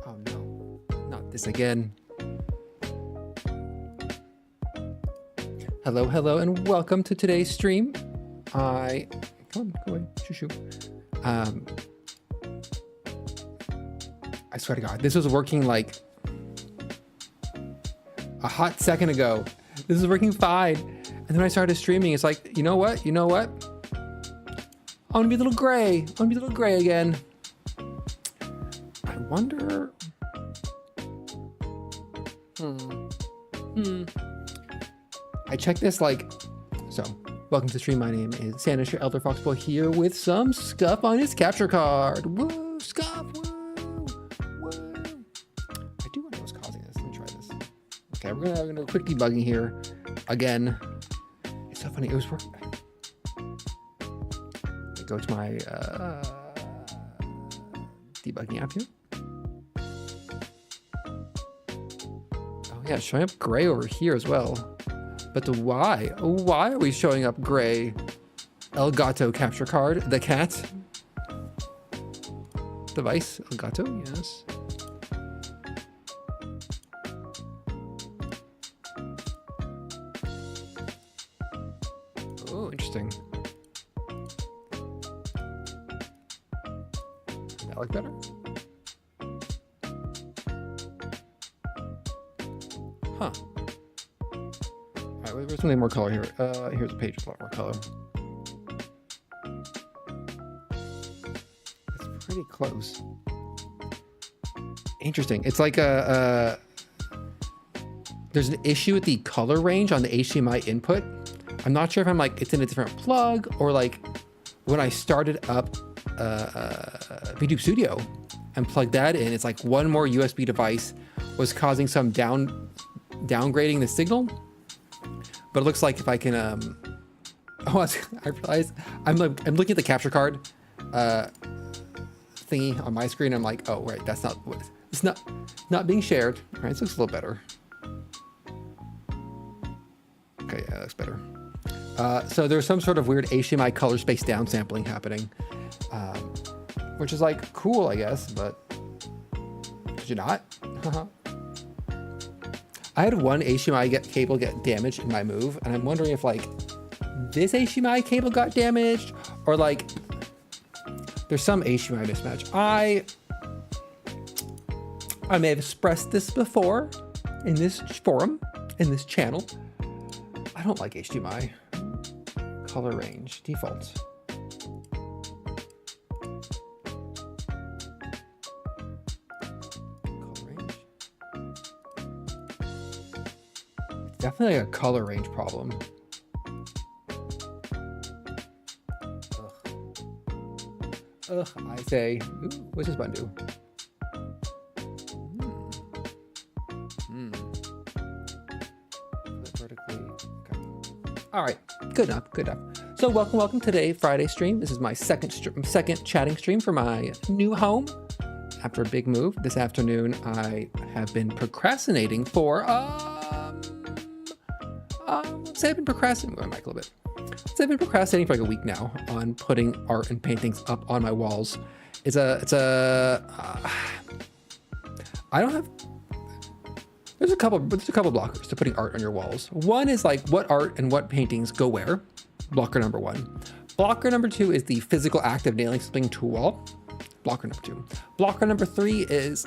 Oh no, not this again. Hello, hello, and welcome to today's stream. Come on, go away, shoo. I swear to God, this was working like a hot second ago. This is working fine. And then when I started streaming, it's like, you know what? I want to be a little gray. Again. I wonder. I checked this so welcome to the stream. My name is Sanish, your Elder Foxboy, here with some scuff on his capture card. Woo, scuff, woo. I do wonder what's causing this. Let me try this. Okay, we're gonna do a quick debugging here. Again, it's so funny, it was working. Go to my debugging app here. Oh yeah, showing up gray over here as well. But why are we showing up gray? El Gato capture card, the cat. Device, El Gato, yes. Oh, interesting. That look better? Huh. All right, there's something more color here. Here's a page with a lot more color. It's pretty close. Interesting. It's like there's an issue with the color range on the HDMI input. I'm not sure if it's in a different plug or when I started up VTube Studio and plugged that in, it's like one more USB device was causing some downgrading the signal. But it looks like if I can, I realized I'm looking at the capture card thingy on my screen. I'm like, oh, right, that's not what it's not being shared. All right, this looks a little better. Okay, yeah, that looks better. So there's some sort of weird HDMI color space downsampling happening, which is cool, I guess, but could you not? I had one HDMI cable get damaged in my move, and I'm wondering if this HDMI cable got damaged or there's some HDMI mismatch. I may have expressed this before in this forum, in this channel. I don't like HDMI. Color range, default. Definitely a color range problem. Ugh, I say, ooh, what's this button do? Vertically, okay. All right, good enough. So welcome today, Friday stream. This is my second chatting stream for my new home. After a big move this afternoon, I have been procrastinating for, say I've been procrastinating, my mic a little bit. So I've been procrastinating for a week now on putting art and paintings up on my walls. I don't have, there's a couple blockers to putting art on your walls. One is what art and what paintings go where, blocker number one. Blocker number two is the physical act of nailing something to a wall. Blocker number two. Blocker number three is,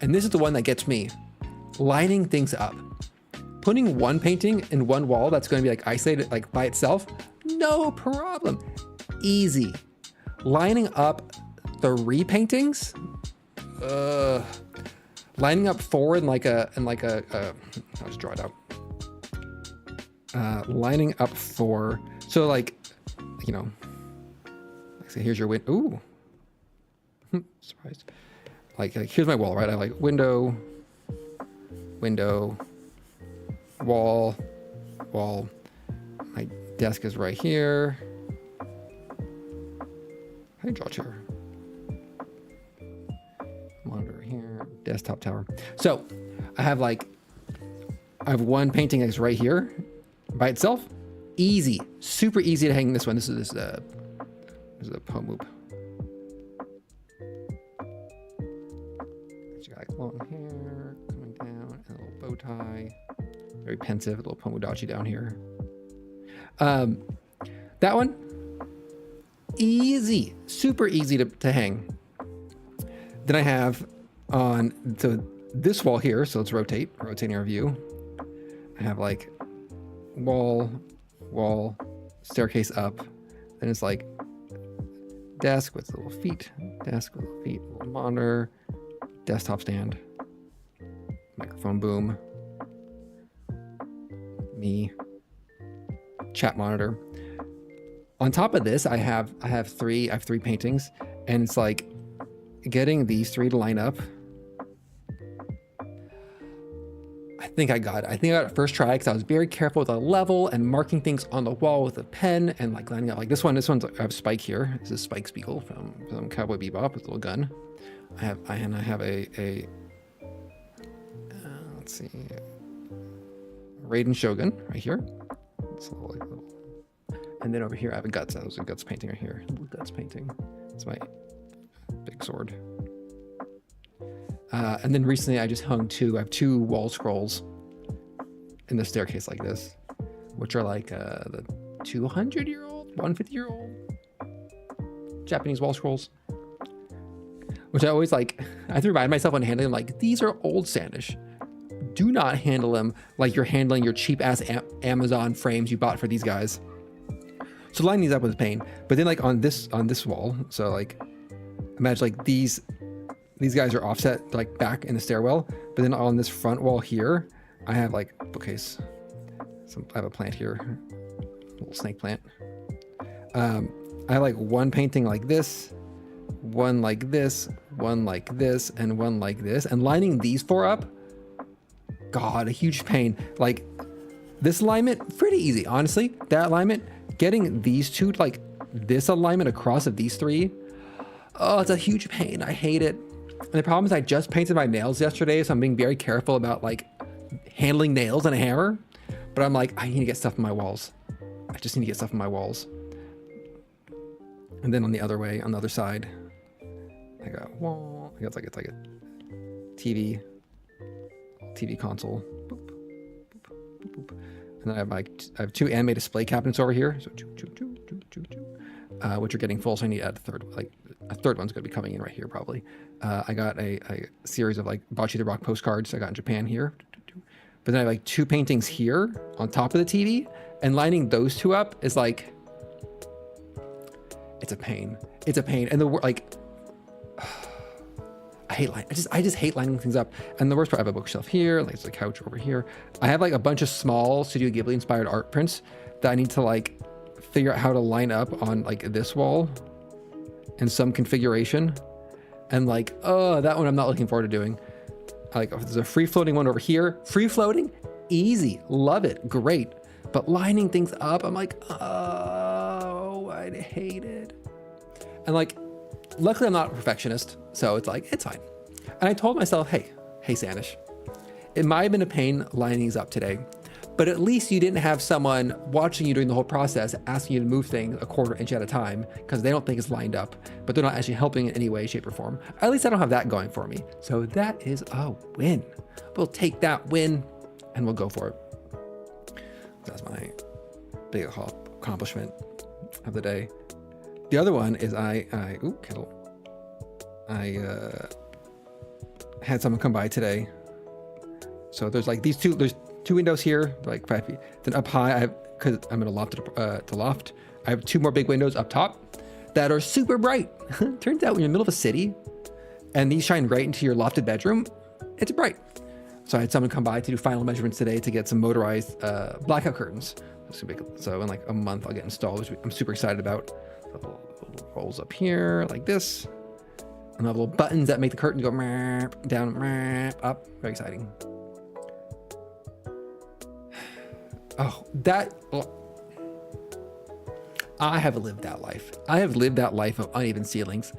and this is the one that gets me, lining things up. Putting one painting in one wall that's going to be isolated by itself, no problem. Easy. Lining up 3 paintings, lining up 4 in I'll just draw it out. Lining up 4, so say here's your window. Ooh, surprised. Here's my wall, right? I window, wall. My desk is right here. How do you draw a chair? Monitor here, desktop tower. So I have one painting that's right here by itself. Easy, super easy to hang this one. This is a home loop. She got like long hair coming down and a little bow tie. Very pensive, a little Pomodachi down here. That one, easy, super easy to hang. Then I have on this wall here, so let's rotating our view. I have like wall, staircase up. Then it's like desk with little feet, little monitor, desktop stand, microphone boom, me, chat monitor. On top of this, I have three paintings, and it's like getting these three to line up. I think I got it first try because I was very careful with the level and marking things on the wall with a pen and like lining up. Like this one's I have Spike here. This is Spike Spiegel from Cowboy Bebop with a little gun. I have a let's see, Raiden Shogun right here. It's a little, and then over here I have a Guts. That was a Guts painting right here. A little Guts painting. It's my big sword. And then recently I just hung I have two wall scrolls in the staircase like this, which are like the 200-year-old, 150-year-old Japanese wall scrolls. Which I always like, I have to remind myself when handling them, like, these are old Standish. Do not handle them like you're handling your cheap ass Amazon frames you bought for these guys. So lining these up was a pain. But then like on this wall, so like, imagine like these guys are offset like back in the stairwell, but then on this front wall here, I have like a bookcase. I have a plant here, a little snake plant. I have like one painting like this, one like this, one like this, and one like this. And lining these four up, God, a huge pain. Like this alignment, pretty easy, honestly. That alignment, getting these two, like this alignment across of these three, oh, it's a huge pain. I hate it. And the problem is I just painted my nails yesterday, so I'm being very careful about like handling nails and a hammer. But I'm like, I need to get stuff in my walls. I just need to get stuff in my walls. And then on the other side, I got wall. I guess it's like a TV console. Boop, boop, boop, boop. And then I have two anime display cabinets over here. So which are getting full, so I need to add a third. Like a third one's going to be coming in right here probably. I got a series of like Bocce the Rock postcards I got in Japan here. But then I have like two paintings here on top of the TV, and lining those two up is like, it's a pain. It's a pain. And like, I just hate lining things up. And the worst part, I have a bookshelf here, like there's a couch over here. I have like a bunch of small Studio Ghibli inspired art prints that I need to like figure out how to line up on like this wall in some configuration. And like, oh, that one I'm not looking forward to doing. Like there's a free floating one over here. Free floating, easy, love it, great. But lining things up, I'm like, oh, I hate it. And like, luckily I'm not a perfectionist, so it's like, it's fine. And I told myself, hey Standish, it might have been a pain lining these up today, but at least you didn't have someone watching you during the whole process asking you to move things a quarter inch at a time because they don't think it's lined up, but they're not actually helping in any way, shape, or form. At least I don't have that going for me. So that is a win. We'll take that win and we'll go for it. That's my big accomplishment of the day. The other one is I had someone come by today. So there's like there's two windows here, like 5 feet. Then up high, because I'm in a loft to loft, I have two more big windows up top that are super bright. Turns out when you're in the middle of a city and these shine right into your lofted bedroom, it's bright. So I had someone come by to do final measurements today to get some motorized blackout curtains. So in like a month I'll get installed, which I'm super excited about. Little rolls up here like this. And I have little buttons that make the curtain go down, up. Very exciting. Oh, I have lived that life. I have lived that life of uneven ceilings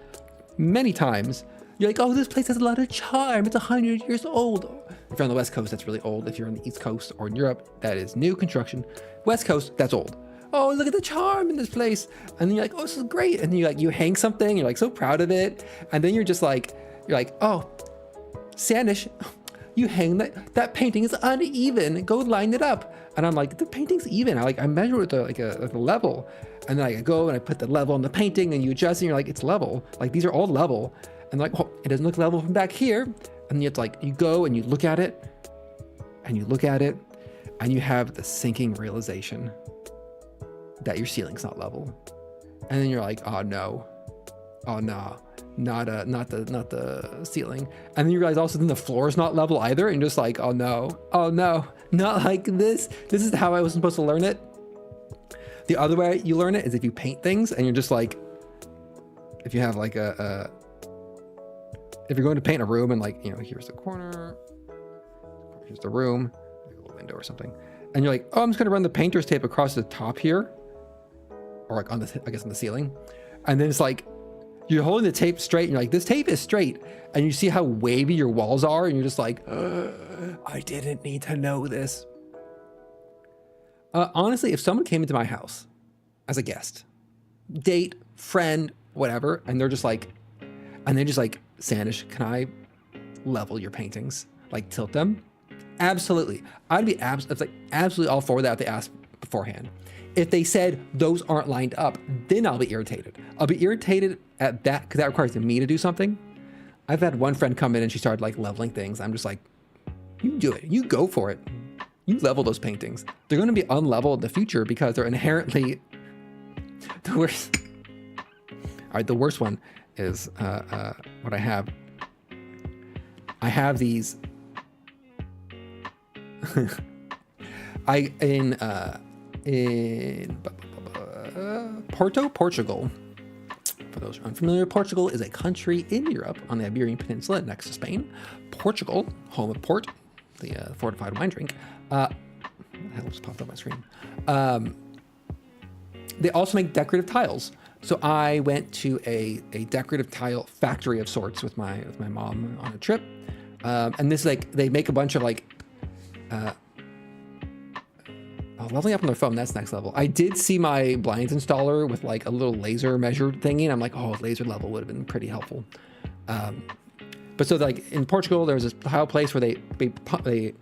many times. You're like, oh, this place has a lot of charm. It's 100 years old. If you're on the West Coast, that's really old. If you're on the East Coast or in Europe, that is new construction. West Coast, that's old. Oh, look at the charm in this place. And then you're like, oh, this is great. And you hang something, you're like so proud of it. And then you're like, oh, Sandish, you hang that painting is uneven. Go line it up. And I'm like, the painting's even. I measure with a level. And then I go and I put the level on the painting and you adjust and you're like, it's level. Like these are all level. And like, oh, it doesn't look level from back here. And it's like, you go and you look at it and you look at it and you have the sinking realization that your ceiling's not level. And then you're like, oh no, not the ceiling. And then you realize also then the floor is not level either. And you're just like, oh no, not like this. This is how I was supposed to learn it. The other way you learn it is if you paint things and you're just like, if you have like if you're going to paint a room and like, you know, here's the corner, here's the room, like a little window or something. And you're like, oh, I'm just going to run the painter's tape across the top here. Or like on the, I guess on the ceiling. And then it's like, you're holding the tape straight and you're like, this tape is straight. And you see how wavy your walls are. And you're just like, I didn't need to know this. Honestly, if someone came into my house as a guest, date, friend, whatever, and they're just like, Sandish, can I level your paintings? Like tilt them? Absolutely. I'd be absolutely all for that if they asked beforehand. If they said those aren't lined up, then I'll be irritated. I'll be irritated at that because that requires me to do something. I've had one friend come in and she started like leveling things. I'm just like, you do it. You go for it. You level those paintings. They're going to be unleveled in the future because they're inherently the worst. All right, the worst one is what I have. I have these. In Porto, Portugal. For those who are unfamiliar, Portugal is a country in Europe on the Iberian Peninsula next to Spain. Portugal, home of port, the fortified wine drink. What the hell just popped up my screen? They also make decorative tiles. So I went to a decorative tile factory of sorts with my mom on a trip. And this like they make a bunch of like leveling up on their phone, that's next level. I did see my blinds installer with like a little laser measure thingy, and I'm like, oh, laser level would have been pretty helpful. But so like in Portugal, there's this tile place where they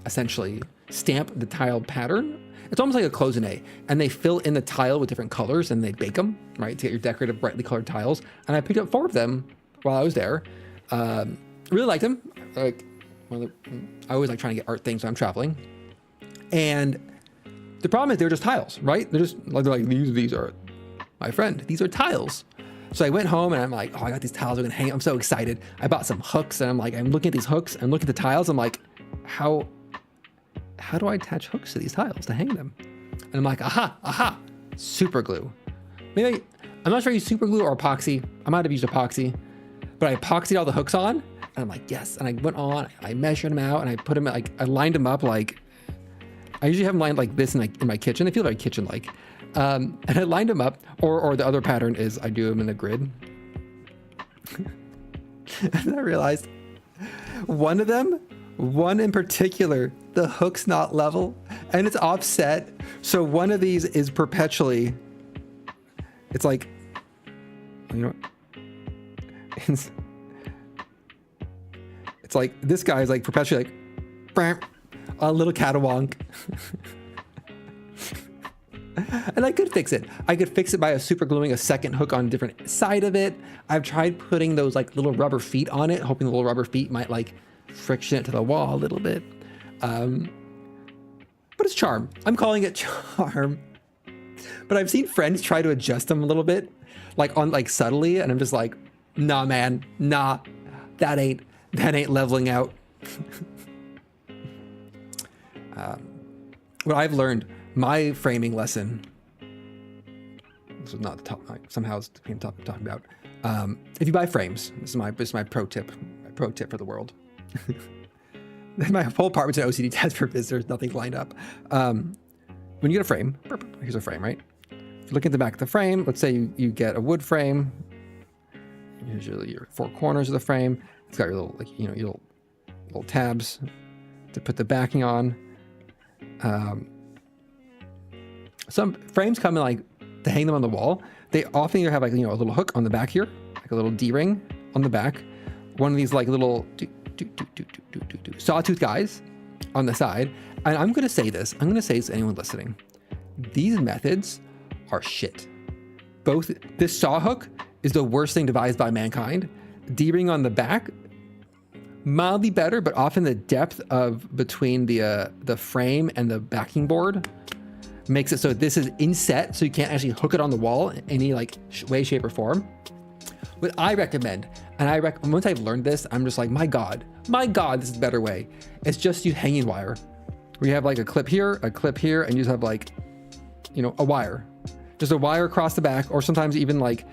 essentially stamp the tile pattern. It's almost like a cloisonne, and they fill in the tile with different colors and they bake them, right, to get your decorative, brightly colored tiles. And I picked up 4 of them while I was there. Really liked them. Like, I always like trying to get art things when I'm traveling. And the problem is they're just tiles, right? They're like, these are, my friend, these are tiles. So I went home and I'm like, oh, I got these tiles, I'm gonna hang. I'm so excited. I bought some hooks and I'm looking at these hooks and looking at the tiles. I'm like, how do I attach hooks to these tiles to hang them? And I'm like, aha, super glue. Maybe, I'm not sure I used super glue or epoxy. I might have used epoxy, but I epoxied all the hooks on and I'm like, yes. And I went on, I measured them out and I put them like, I lined them up like, I usually have them lined like this in my kitchen. They feel very kitchen-like. And I lined them up, or the other pattern is I do them in the grid. And I realized one in particular, the hook's not level and it's offset. So one of these is perpetually, it's like, you know, it's like, this guy is like perpetually like, a little catawonk. And I could fix it. I could fix it by super gluing a second hook on a different side of it. I've tried putting those like little rubber feet on it, hoping the little rubber feet might like friction it to the wall a little bit. But it's charm. I'm calling it charm. But I've seen friends try to adjust them a little bit, like on like subtly, and I'm just like, nah, man, nah, that ain't leveling out. What I've learned, my framing lesson, this is not the top, somehow it's the topic I'm talking about. If you buy frames, this is my pro tip for the world. My whole apartment's an OCD test for visitors, nothing's lined up. When you get a frame, here's a frame, right? If you look at the back of the frame, let's say you get a wood frame, usually your 4 corners of the frame, it's got your little, like, you know, your little tabs to put the backing on. Some frames come in like to hang them on the wall. They often have like, you know, a little hook on the back here, like a little D-ring on the back. One of these like little, sawtooth guys on the side. And I'm going to say this. I'm going to say this to anyone listening. These methods are shit. Both this saw hook is the worst thing devised by mankind. D-ring on the back, mildly better, but often the depth of between the frame and the backing board makes it so this is inset, so you can't actually hook it on the wall in any like way, shape, or form. What I recommend, and once I've learned this, I'm just like, my God, this is a better way. It's just use hanging wire. Where you have like a clip here, and you just have like, you know, a wire. Just a wire across the back, or sometimes even like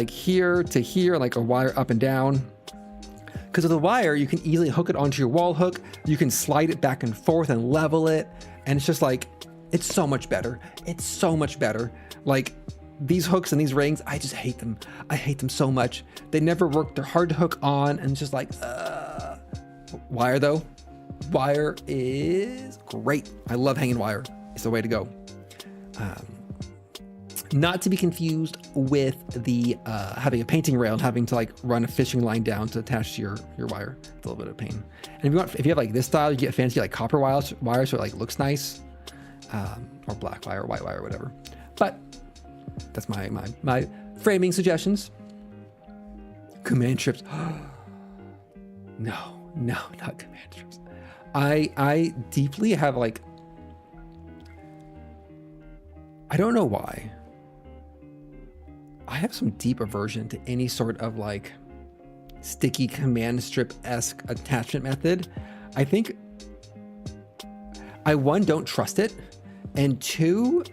here to here, like a wire up and down. Because with the wire, you can easily hook it onto your wall hook. You can slide it back and forth and level it. And it's just like, it's so much better. It's so much better. Like these hooks and these rings, I just hate them. I hate them so much. They never work. They're hard to hook on, and it's just like, wire though. Wire is great. I love hanging wire. It's the way to go. Not to be confused with the having a painting rail and having to like run a fishing line down to attach to your wire. It's a little bit of pain. And if you have like this style, you get fancy like copper wire so it like looks nice, or black wire, white wire, whatever. But that's my framing suggestions. Command strips. No, not command strips. I deeply have like, I don't know why. I have some deep aversion to any sort of like sticky command strip-esque attachment method. I think I, one, don't trust it, and two,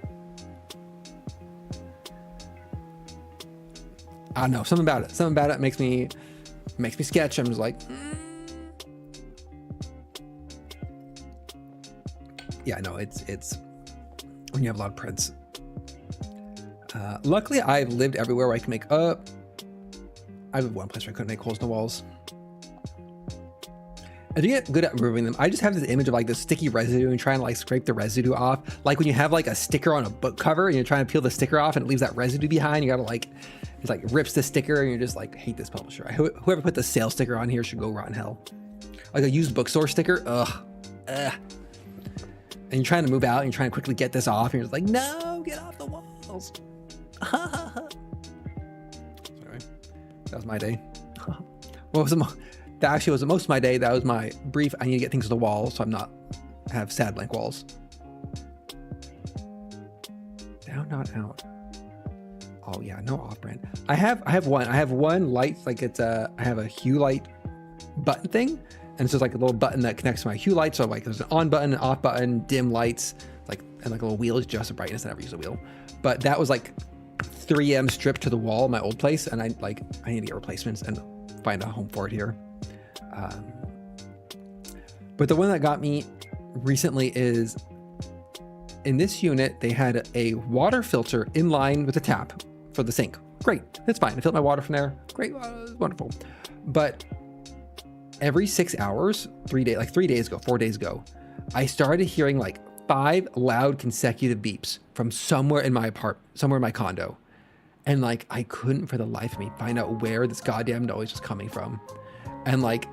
I don't know, something about it makes me sketch. I'm just like, yeah, no, it's when you have a lot of prints. Luckily, I've lived everywhere where I can make I have one place where I couldn't make holes in the walls. And to get good at removing them, I just have this image of like the sticky residue and trying to like scrape the residue off. Like when you have like a sticker on a book cover and you're trying to peel the sticker off and it leaves that residue behind, you gotta like, it like rips the sticker and you're just like, hate this publisher. Whoever put the sale sticker on here should go rot in hell. Like a used bookstore sticker, ugh. And you're trying to move out and you're trying to quickly get this off and you're just like, no, get off the walls. Sorry, that was my day. What was that actually was most of my day. That was my brief. I need to get things to the wall so I'm not have sad blank walls. Down, not out. Oh yeah, no off-brand. I have one light, like it's I have a hue light button thing, and it's just like a little button that connects to my hue light. So like there's an on button, an off button, dim lights, like, and like a little wheel to adjust the brightness. I never use a wheel, but that was like 3M stripped to the wall in my old place, and I need to get replacements and find a home for it here. But the one that got me recently is in this unit, they had a water filter in line with the tap for the sink. Great, that's fine. I filled my water from there. Great, wonderful. But every 6 hours, 4 days ago, I started hearing like 5 loud consecutive beeps from somewhere in my condo. And like, I couldn't for the life of me find out where this goddamn noise was coming from. And like,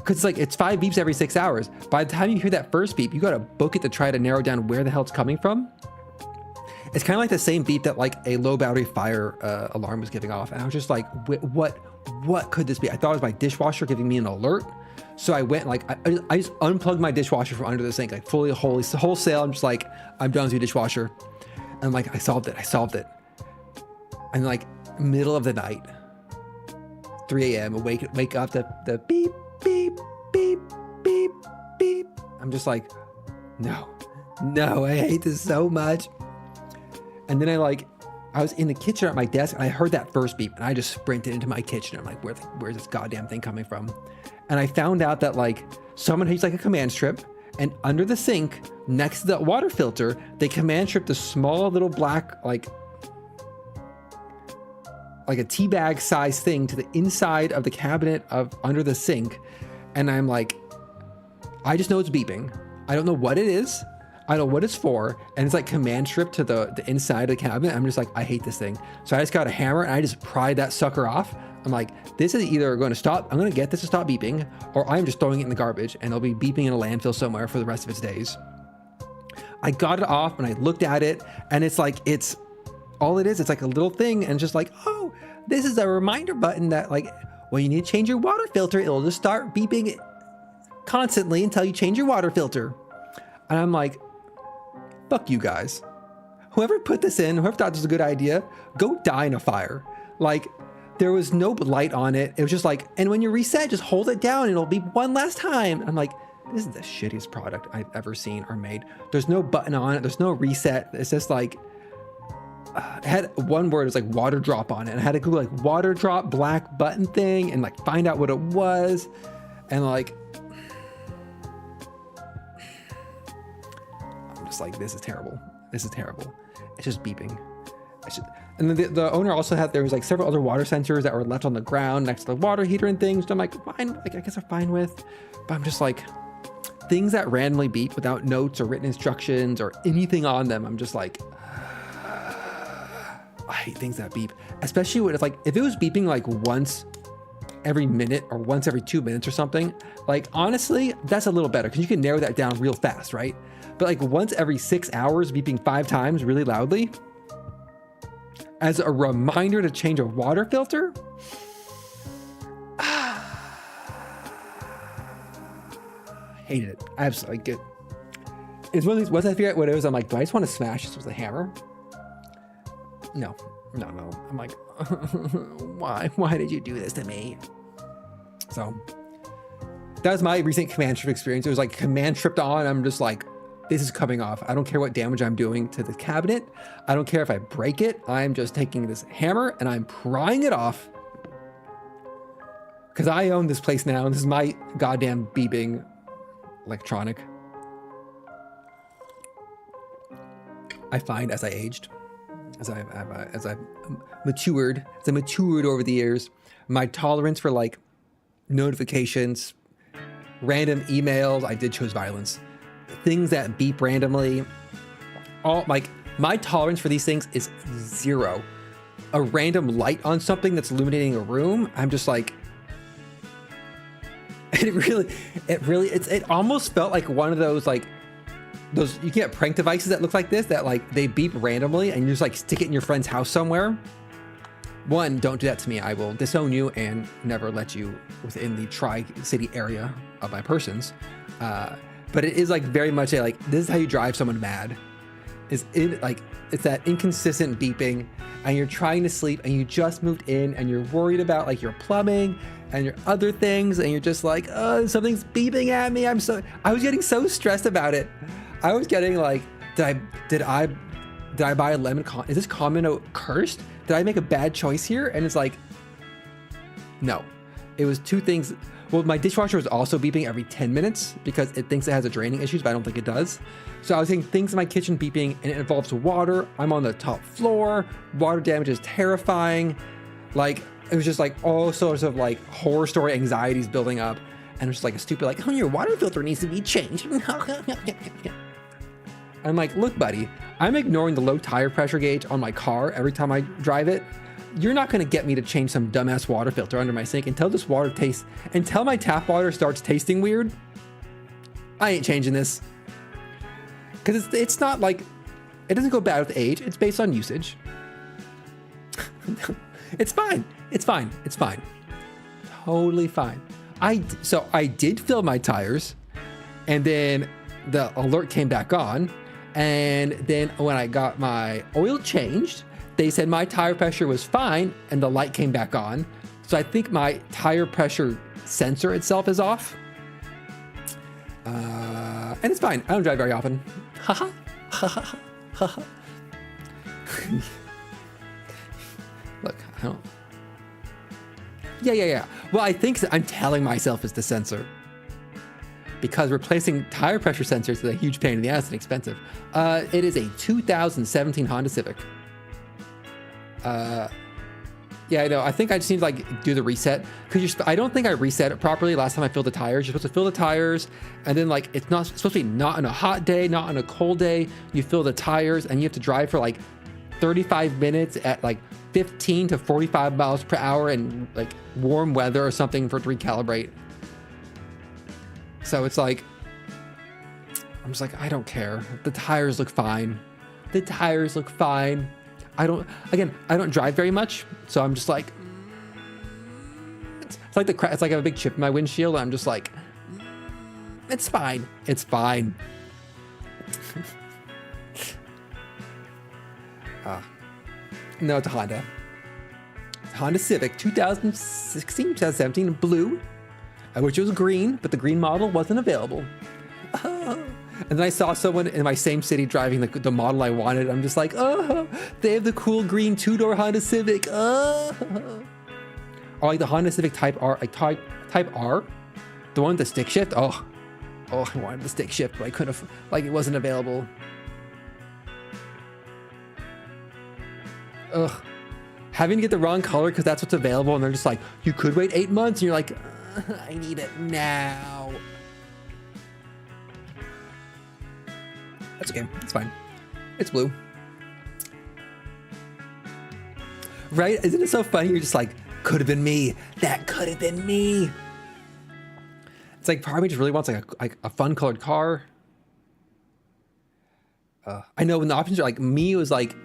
cause like, it's 5 beeps every 6 hours. By the time you hear that first beep, you got to book it to try to narrow down where the hell it's coming from. It's kind of like the same beep that like a low battery fire alarm was giving off. And I was just like, what could this be? I thought it was my dishwasher giving me an alert. So I went like, I just unplugged my dishwasher from under the sink, like fully wholesale. I'm just like, I'm done with your dishwasher. And like, I solved it. And like middle of the night, 3 a.m. wake up the beep, beep, beep, beep, beep. I'm just like, no, I hate this so much. And then I was in the kitchen at my desk and I heard that first beep and I just sprinted into my kitchen. I'm like, where's this goddamn thing coming from? And I found out that like someone used like a command strip, and under the sink next to the water filter, they command stripped a small little black, like a tea bag size thing to the inside of the cabinet under the sink. And I'm like, I just know it's beeping. I don't know what it is. I don't know what it's for. And it's like command strip to the inside of the cabinet. I'm just like, I hate this thing. So I just got a hammer and I just pried that sucker off. I'm I'm like, this is either going to stop, I'm going to get this to stop beeping, or I'm just throwing it in the garbage and it'll be beeping in a landfill somewhere for the rest of its days. I got it off and I looked at it, and it's like, it's all it is. It's like a little thing, and just like, oh, this is a reminder button that like, well, you need to change your water filter. It'll just start beeping constantly until you change your water filter. And I'm like, fuck you guys. Whoever put this in, whoever thought this was a good idea, go die in a fire. Like, there was no light on it. It was just like, and when you reset, just hold it down and it'll beep one last time. I'm like, this is the shittiest product I've ever seen or made. There's no button on it. There's no reset. It's just like, it had one word, it was like water drop on it. And I had to go like water drop black button thing and like find out what it was. And like, I'm just like, this is terrible. This is terrible. It's just beeping. And then the owner also had, there was like several other water sensors that were left on the ground next to the water heater and things. So I'm like, fine, like, I guess I'm fine with, but I'm just like, things that randomly beep without notes or written instructions or anything on them. I'm just like, I hate things that beep, especially when it's like, if it was beeping like once every minute or once every 2 minutes or something, like honestly, that's a little better because you can narrow that down real fast, right? But like once every 6 hours beeping 5 times really loudly as a reminder to change a water filter. Hated it. Absolutely good. It's one of these, once I figure out what it was, I'm like, do I just want to smash this with a hammer? No. I'm like, why did you do this to me? So that was my recent command strip experience. It was like command stripped on. I'm just like, this is coming off. I don't care what damage I'm doing to the cabinet. I don't care if I break it. I'm just taking this hammer and I'm prying it off because I own this place now. And this is my goddamn beeping electronic. I find as I aged, as I matured over the years, my tolerance for like notifications, random emails, I did choose violence, things that beep randomly, all like my tolerance for these things is 0. A random light on something that's illuminating a room, I'm just like, it almost felt like one of those like those, you get prank devices that look like this, that like they beep randomly and you just like stick it in your friend's house somewhere. One, don't do that to me. I will disown you and never let you within the Tri-City area of my persons. But it is like very much a, like, this is how you drive someone mad. It's that inconsistent beeping and you're trying to sleep and you just moved in and you're worried about like your plumbing and your other things and you're just like, oh, something's beeping at me. I was getting so stressed about it. I was getting like, did I buy a lemon? Is this common cursed? Did I make a bad choice here? And it's like, no, it was 2 things. Well, my dishwasher was also beeping every 10 minutes because it thinks it has a draining issues, but I don't think it does. So I was saying things in my kitchen beeping and it involves water. I'm on the top floor. Water damage is terrifying. Like, it was just like all sorts of like horror story anxieties building up. And it was just like a stupid, like, oh, your water filter needs to be changed. I'm like, look, buddy, I'm ignoring the low tire pressure gauge on my car every time I drive it. You're not going to get me to change some dumbass water filter under my sink until this water tastes, until my tap water starts tasting weird. I ain't changing this. Because it's not like, it doesn't go bad with age. It's based on usage. It's fine. It's fine. It's fine. Totally fine. So I did fill my tires and then the alert came back on. And then when I got my oil changed, they said my tire pressure was fine and the light came back on. So I think my tire pressure sensor itself is off. And it's fine. I don't drive very often. Haha. Haha. Look, I don't. Yeah. Well, I think I'm telling myself it's the sensor. Because replacing tire pressure sensors is a huge pain in the ass and expensive. It is a 2017 Honda Civic. Yeah, I know. I think I just need to like do the reset because I don't think I reset it properly last time I filled the tires. You're supposed to fill the tires and then like it's supposed to be not on a hot day, not on a cold day. You fill the tires and you have to drive for like 35 minutes at like 15 to 45 miles per hour in like warm weather or something for it to recalibrate. So it's like, I'm just like, I don't care. The tires look fine. The tires look fine. I don't drive very much. So I'm just like, it's like it's like I have a big chip in my windshield. I'm just like, it's fine. It's fine. No, it's a Honda. Honda Civic 2016, 2017, blue. I wish it was green, but the green model wasn't available. And then I saw someone in my same city driving the model I wanted. I'm just like, oh, they have the cool green two-door Honda Civic. Oh. Or like the Honda Civic Type R, like Type R, the one with the stick shift. Oh, I wanted the stick shift, but I couldn't, like it wasn't available. Ugh. Having to get the wrong color because that's what's available, and they're just like, you could wait 8 months, and you're like, I need it now. That's okay. It's fine. It's blue. Right? Isn't it so funny? You're just like, could have been me. That could have been me. It's like part of me just really wants like a fun colored car. I know when the options are like, me was like,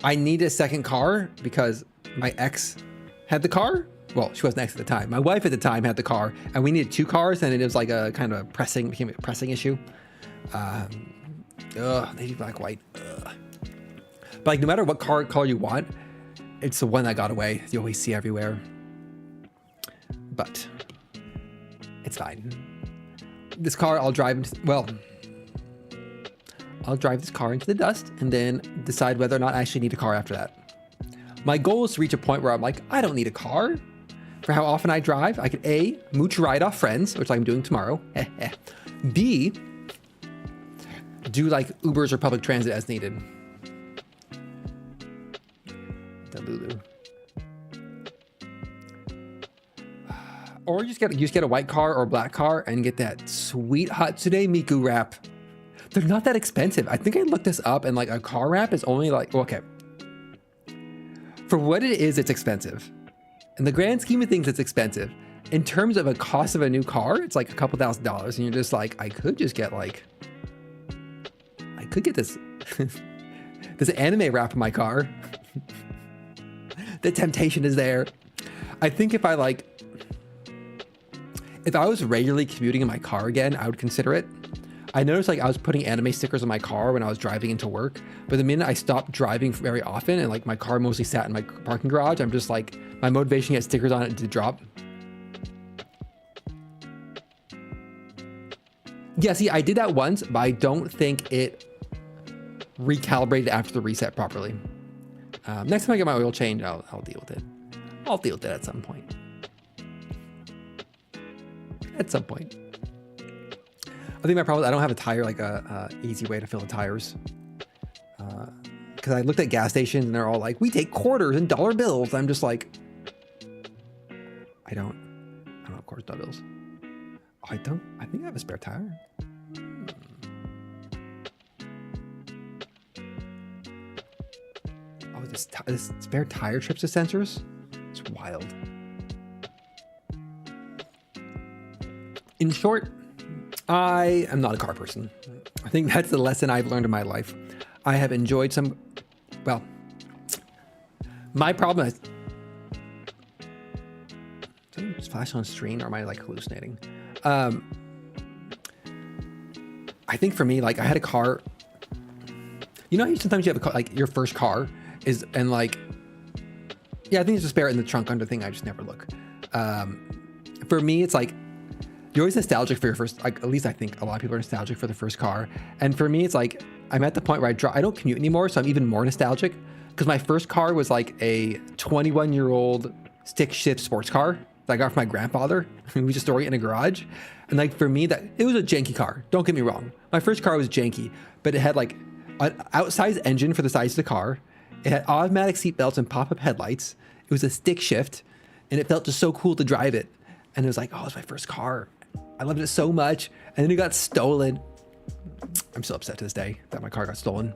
I need a second car because my ex had the car. Well, she wasn't ex at the time. My wife at the time had the car, and we needed 2 cars, and it was like a kind of became a pressing issue. They do black, white. But like, no matter what color you want, it's the one that got away. You always see everywhere. But it's fine. This car, I'll drive this car into the dust and then decide whether or not I actually need a car after that. My goal is to reach a point where I'm like, I don't need a car. For how often I drive, I could A, mooch ride off friends, which I'm doing tomorrow. B, do like Ubers or public transit as needed. The Lulu. Or you just get a white car or a black car and get that sweet Hatsune Miku wrap. They're not that expensive. I think I looked this up, and like a car wrap is only like, okay. For what it is, it's expensive. In the grand scheme of things, it's expensive. In terms of a cost of a new car, it's like a couple $1,000s, and you're just like, I could get this this anime wrap in my car. The temptation is there. I think if I was regularly commuting in my car again, I would consider it. I noticed like I was putting anime stickers on my car when I was driving into work, but the minute I stopped driving very often and like my car mostly sat in my parking garage, I'm just like, my motivation to get stickers on it did drop. Yeah, see, I did that once, but I don't think it recalibrated after the reset properly. Next time I get my oil change, I'll deal with it. I'll deal with it at some point. At some point. I think my problem is I don't have a tire, like a easy way to fill the tires. Because I looked at gas stations and they're all like, we take quarters and dollar bills. I'm just like, I don't have quarters, dollar bills. Oh, I think I have a spare tire. Oh, this spare tire trips to sensors? It's wild. In short, I am not a car person. I think that's the lesson I've learned in my life. I have enjoyed my problem is, something just flash on screen, or am I like hallucinating? I think for me, like I had a car, you know how sometimes you have a car, like your first car is, and like, yeah, I think it's a spare in the trunk under thing. I just never look. For me, it's like, you're always nostalgic for your first, like, at least I think a lot of people are nostalgic for the first car. And for me, it's like, I'm at the point where I don't commute anymore, so I'm even more nostalgic. Because my first car was like a 21-year-old stick shift sports car that I got from my grandfather, who was just storing it in a garage. And like for me, it was a janky car. Don't get me wrong. My first car was janky, but it had like an outsized engine for the size of the car. It had automatic seat belts and pop-up headlights. It was a stick shift, and it felt just so cool to drive it. And it was like, oh, it's my first car. I loved it so much. And then it got stolen. I'm still upset to this day that my car got stolen.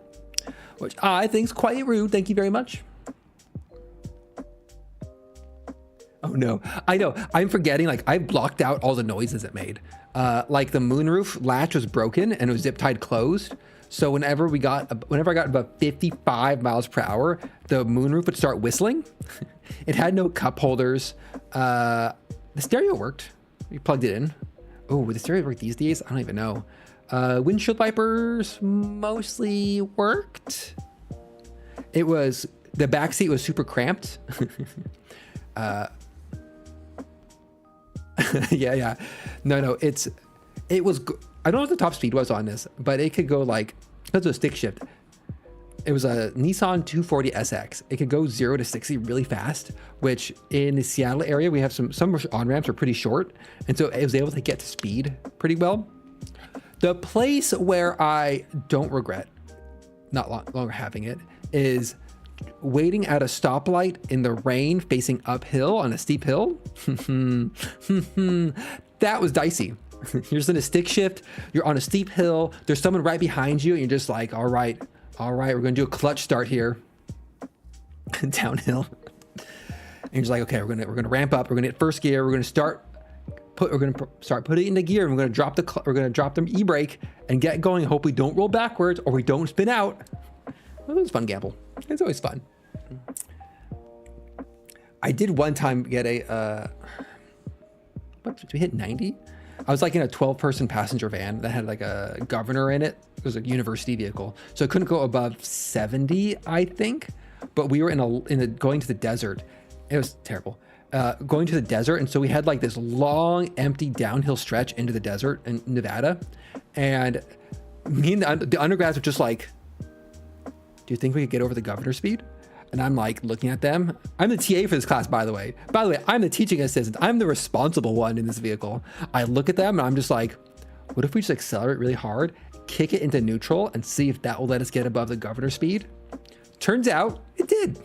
which I think is quite rude. Thank you very much. Oh no, I know. I'm forgetting, like I blocked out all the noises it made. Like the moonroof latch was broken and it was zip tied closed. So whenever I got about 55 miles per hour, the moonroof would start whistling. It had no cup holders. The stereo worked. We plugged it in. Oh, would the stereo work these days? I don't even know. Windshield wipers mostly worked. It was, the back seat was super cramped. Yeah. No, it was, I don't know what the top speed was on this, but it could go like, because of a stick shift. It was a Nissan 240 SX. It could go 0 to 60 really fast, which in the Seattle area, we have some on-ramps are pretty short. And so it was able to get to speed pretty well. The place where I don't regret not longer having it is waiting at a stoplight in the rain facing uphill on a steep hill. That was dicey. You're just in a stick shift, you're on a steep hill, there's someone right behind you, and you're just like, all right, we're gonna do a clutch start here. Downhill. And you're just like, okay, we're gonna ramp up, we're gonna hit first gear, we're gonna start putting it into gear, and we're gonna drop the e-brake and get going. Hope we don't roll backwards or we don't spin out. Well, it was a fun gamble. It's always fun. I did one time get what did we hit 90? I was like in a 12-person passenger van that had like a governor in it. It was a university vehicle, so it couldn't go above 70, I think. But we were going to the desert. It was terrible. Going to the desert, and so we had like this long, empty downhill stretch into the desert in Nevada, and me and the undergrads were just like, "Do you think we could get over the governor speed?" And I'm like looking at them. I'm the TA for this class, by the way. By the way, I'm the teaching assistant. I'm the responsible one in this vehicle. I look at them and I'm just like, what if we just accelerate really hard, kick it into neutral, and see if that will let us get above the governor speed? Turns out it did.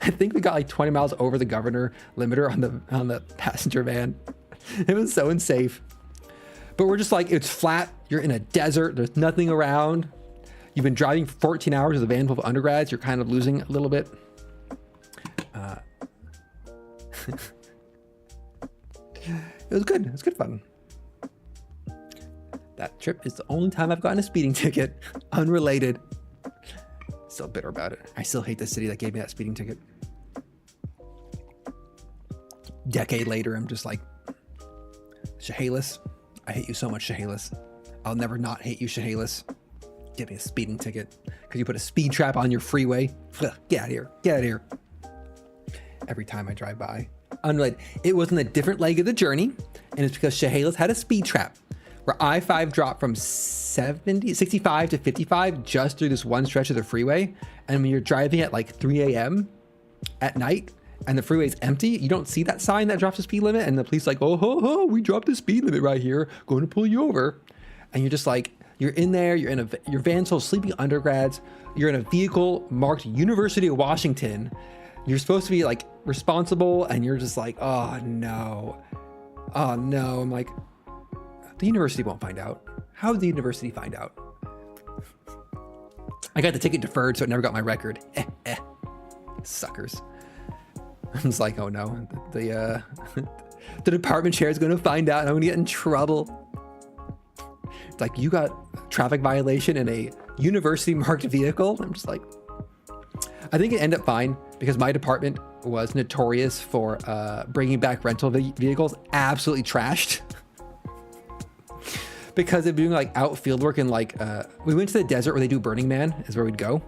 I think we got like 20 miles over the governor limiter on the passenger van. It was so unsafe. But we're just like, it's flat. You're in a desert. There's nothing around. You've been driving for 14 hours with a van full of undergrads. You're kind of losing a little bit. It was good. It was good fun. That trip is the only time I've gotten a speeding ticket. Unrelated. Still bitter about it. I still hate the city that gave me that speeding ticket. Decade later, I'm just like, Chehalis, I hate you so much, Chehalis. I'll never not hate you, Chehalis. Give me a speeding ticket because you put a speed trap on your freeway. Get out of here. Get out of here. Every time I drive by. Unrelated. It was in a different leg of the journey, and it's because Chehalis had a speed trap where I-5 dropped from 65 to 55 just through this one stretch of the freeway. And when you're driving at like 3 a.m. at night and the freeway is empty, you don't see that sign that drops the speed limit, and the police like, oh, we dropped the speed limit right here, going to pull you over. And you're just like, you're in there, you're in your van full of sleeping undergrads, you're in a vehicle marked University of Washington. You're supposed to be like responsible, and you're just like, oh no. I'm like, the university won't find out. How would the university find out? I got the ticket deferred, so it never got my record. Suckers. I was like, oh no, the department chair is going to find out and I'm going to get in trouble. It's like, you got a traffic violation in a university marked vehicle. I'm just like, I think it ended up fine because my department was notorious for bringing back rental vehicles absolutely trashed. Because of doing like outfield work, and like we went to the desert where they do Burning Man is where we'd go.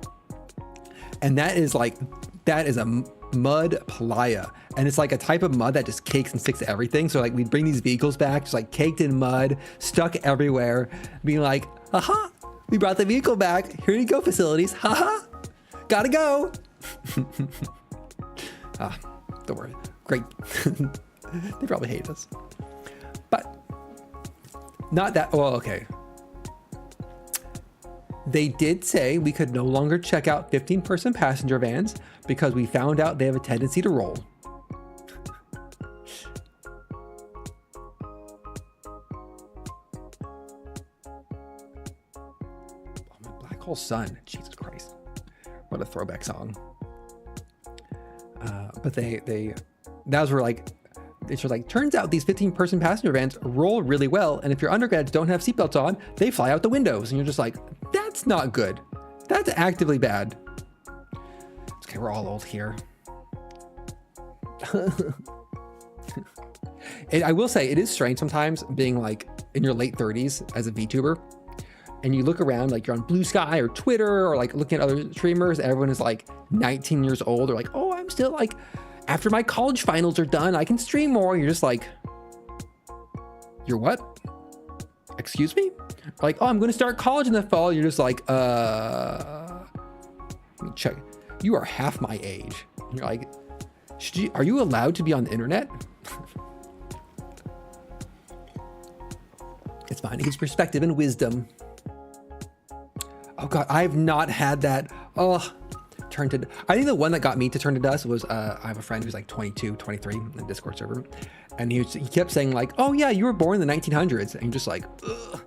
And that is a mud playa. And it's like a type of mud that just cakes and sticks to everything. So like we'd bring these vehicles back, just like caked in mud, stuck everywhere, being like, aha, we brought the vehicle back. Here you go, facilities. Haha, gotta go. Don't worry. Great. They probably hate us. But not that, well, okay. They did say we could no longer check out 15-person passenger vans because we found out they have a tendency to roll. Oh, my black Prodigal Son. Jesus Christ. What a throwback song. But that was where like, it's just like, turns out these 15-person passenger vans roll really well. And if your undergrads don't have seatbelts on, they fly out the windows. And you're just like, that's not good. That's actively bad. Okay, we're all old here. And I will say, it is strange sometimes being like in your late 30s as a VTuber, and you look around, like you're on Blue Sky or Twitter or like looking at other streamers, everyone is like 19 years old. They're like, oh, I'm still like, after my college finals are done, I can stream more. You're just like, you're what? Excuse me? Like, oh, I'm going to start college in the fall. You're just like, let me check. You are half my age. And you're like, are you allowed to be on the internet? It's fine. It gives perspective and wisdom. Oh God, I've not had that. Oh, turn to, I think the one that got me to turn to dust was, I have a friend who's like 22, 23 in the Discord server. And he kept saying like, oh yeah, you were born in the 1900s. And you're just like, ugh.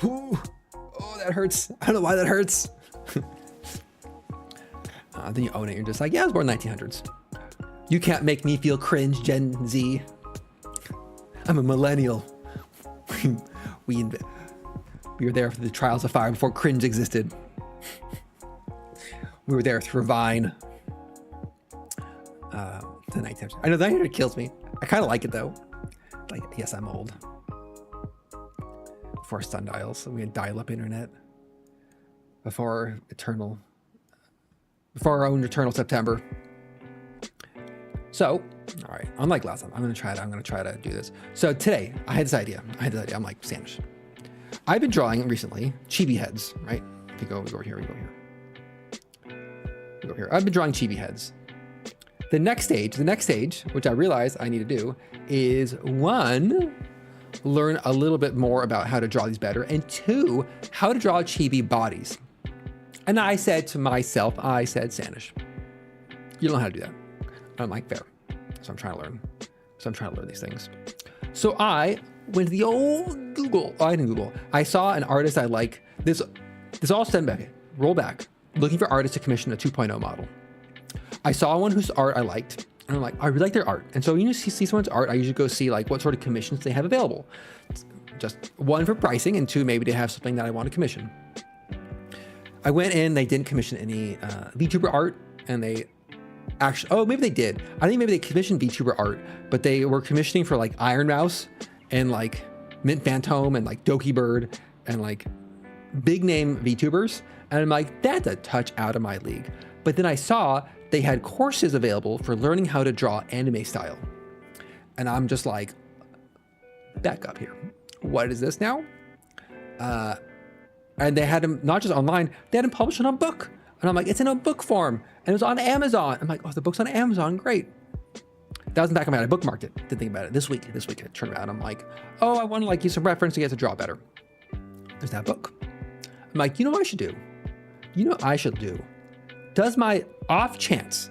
Ooh, oh, that hurts. I don't know why that hurts. Then you own it. You're just like, yeah, I was born in the 1900s. You can't make me feel cringe, Gen Z. I'm a millennial. We were there for the trials of fire before cringe existed. We were there through Vine. The 1900s. I know the 1900 kills me. I kind of like it though. Like, yes, I'm old. Before sundials, we had dial-up internet. Before our own eternal September. So, all right, unlike last time, I'm gonna try to do this. So today, I had this idea. I'm like, Sanish. I've been drawing recently chibi heads, right? We go over here. I've been drawing chibi heads. The next stage, which I realize I need to do, is one, learn a little bit more about how to draw these better, and two, how to draw chibi bodies. And I said to myself, Sanish, you don't know how to do that. I'm like, fair. So I'm trying to learn these things. So I went to the old Google. Oh, I didn't Google. I saw an artist I like. This all stemmed back, roll back, looking for artists to commission a 2.0 model. I saw one whose art I liked, and I'm like, I really like their art. And so when you see someone's art, I usually go see like what sort of commissions they have available. Just one for pricing, and two, maybe they have something that I want to commission. I went in, they didn't commission any VTuber art, and they actually, oh, maybe they did. I think maybe they commissioned VTuber art, but they were commissioning for like Iron Mouse and like Mint Phantom and like Doki Bird and like big name VTubers. And I'm like, that's a touch out of my league. But then I saw they had courses available for learning how to draw anime style. And I'm just like, back up here. What is this now? And they had them not just online, they had them published on a book. And I'm like, it's in a book form. And it was on Amazon. I'm like, oh, the book's on Amazon, great. That was in the back of my head. I bookmarked it. Didn't think about it. This week I turned around. I'm like, oh, I want to like use some reference to get to draw better. There's that book. I'm like, you know what I should do? Does my off chance,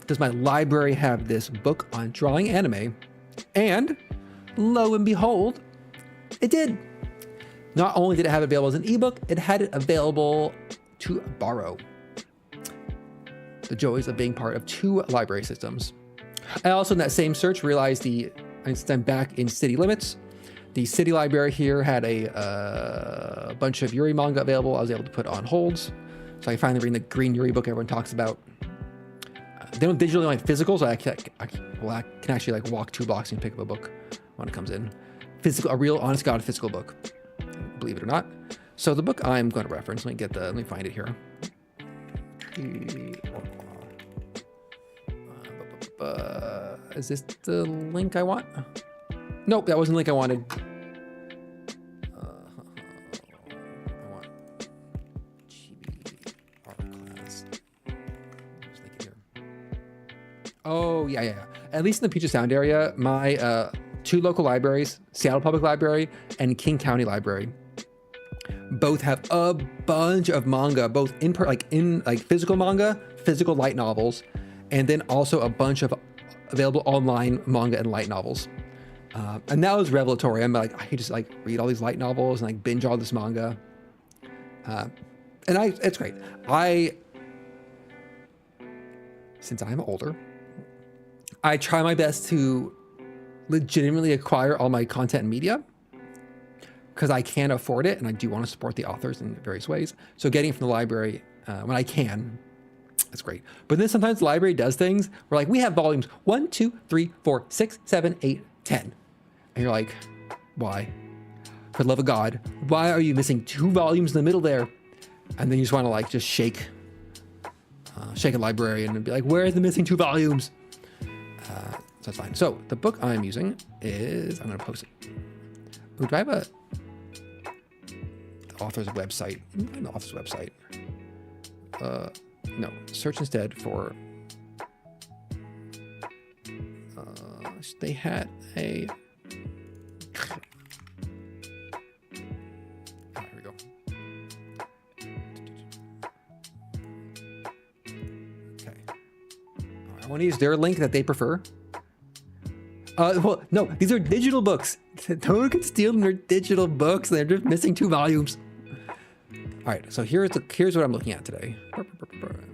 does my library have this book on drawing anime? And lo and behold, it did. Not only did it have it available as an ebook, it had it available to borrow. The joys of being part of two library systems. I also, in that same search, realized I'm back in city limits. The city library here had a bunch of Yuri manga available. I was able to put on holds. So I finally read the green Yuri book everyone talks about. They don't digitally like physical, so I can actually like walk 2 blocks and pick up a book when it comes in. Physical, a real honest God physical book, believe it or not. So the book I'm going to reference, let me find it here. Is this the link I want? Nope, that wasn't the link I wanted. I want Chibi Art Class. Just link it here. Oh, yeah. At least in the Puget Sound area, my 2 local libraries, Seattle Public Library and King County Library, both have a bunch of manga, both in physical manga, physical light novels, and then also a bunch of available online manga and light novels. And that was revelatory. I'm like, I could just like read all these light novels and like binge all this manga. And it's great. Since I'm older, I try my best to legitimately acquire all my content and media because I can't afford it and I do want to support the authors in various ways. So getting it from the library when I can, that's great. But then sometimes the library does things where like we have volumes 1, 2, 3, 4, 6, 7, 8, 10. And you're like, why? For the love of God, why are you missing 2 volumes in the middle there? And then you just want to like just shake a librarian and be like, where are the missing 2 volumes? So that's fine. So the book I'm using is, I'm going to post it. Ooh, do I have the author's website? The author's website. No, search instead for, they had a, here we go. Okay. I want to use their link that they prefer. Well, no, these are digital books. No one can steal them. They're digital books. They're just missing 2 volumes. All right, so here's what I'm looking at today.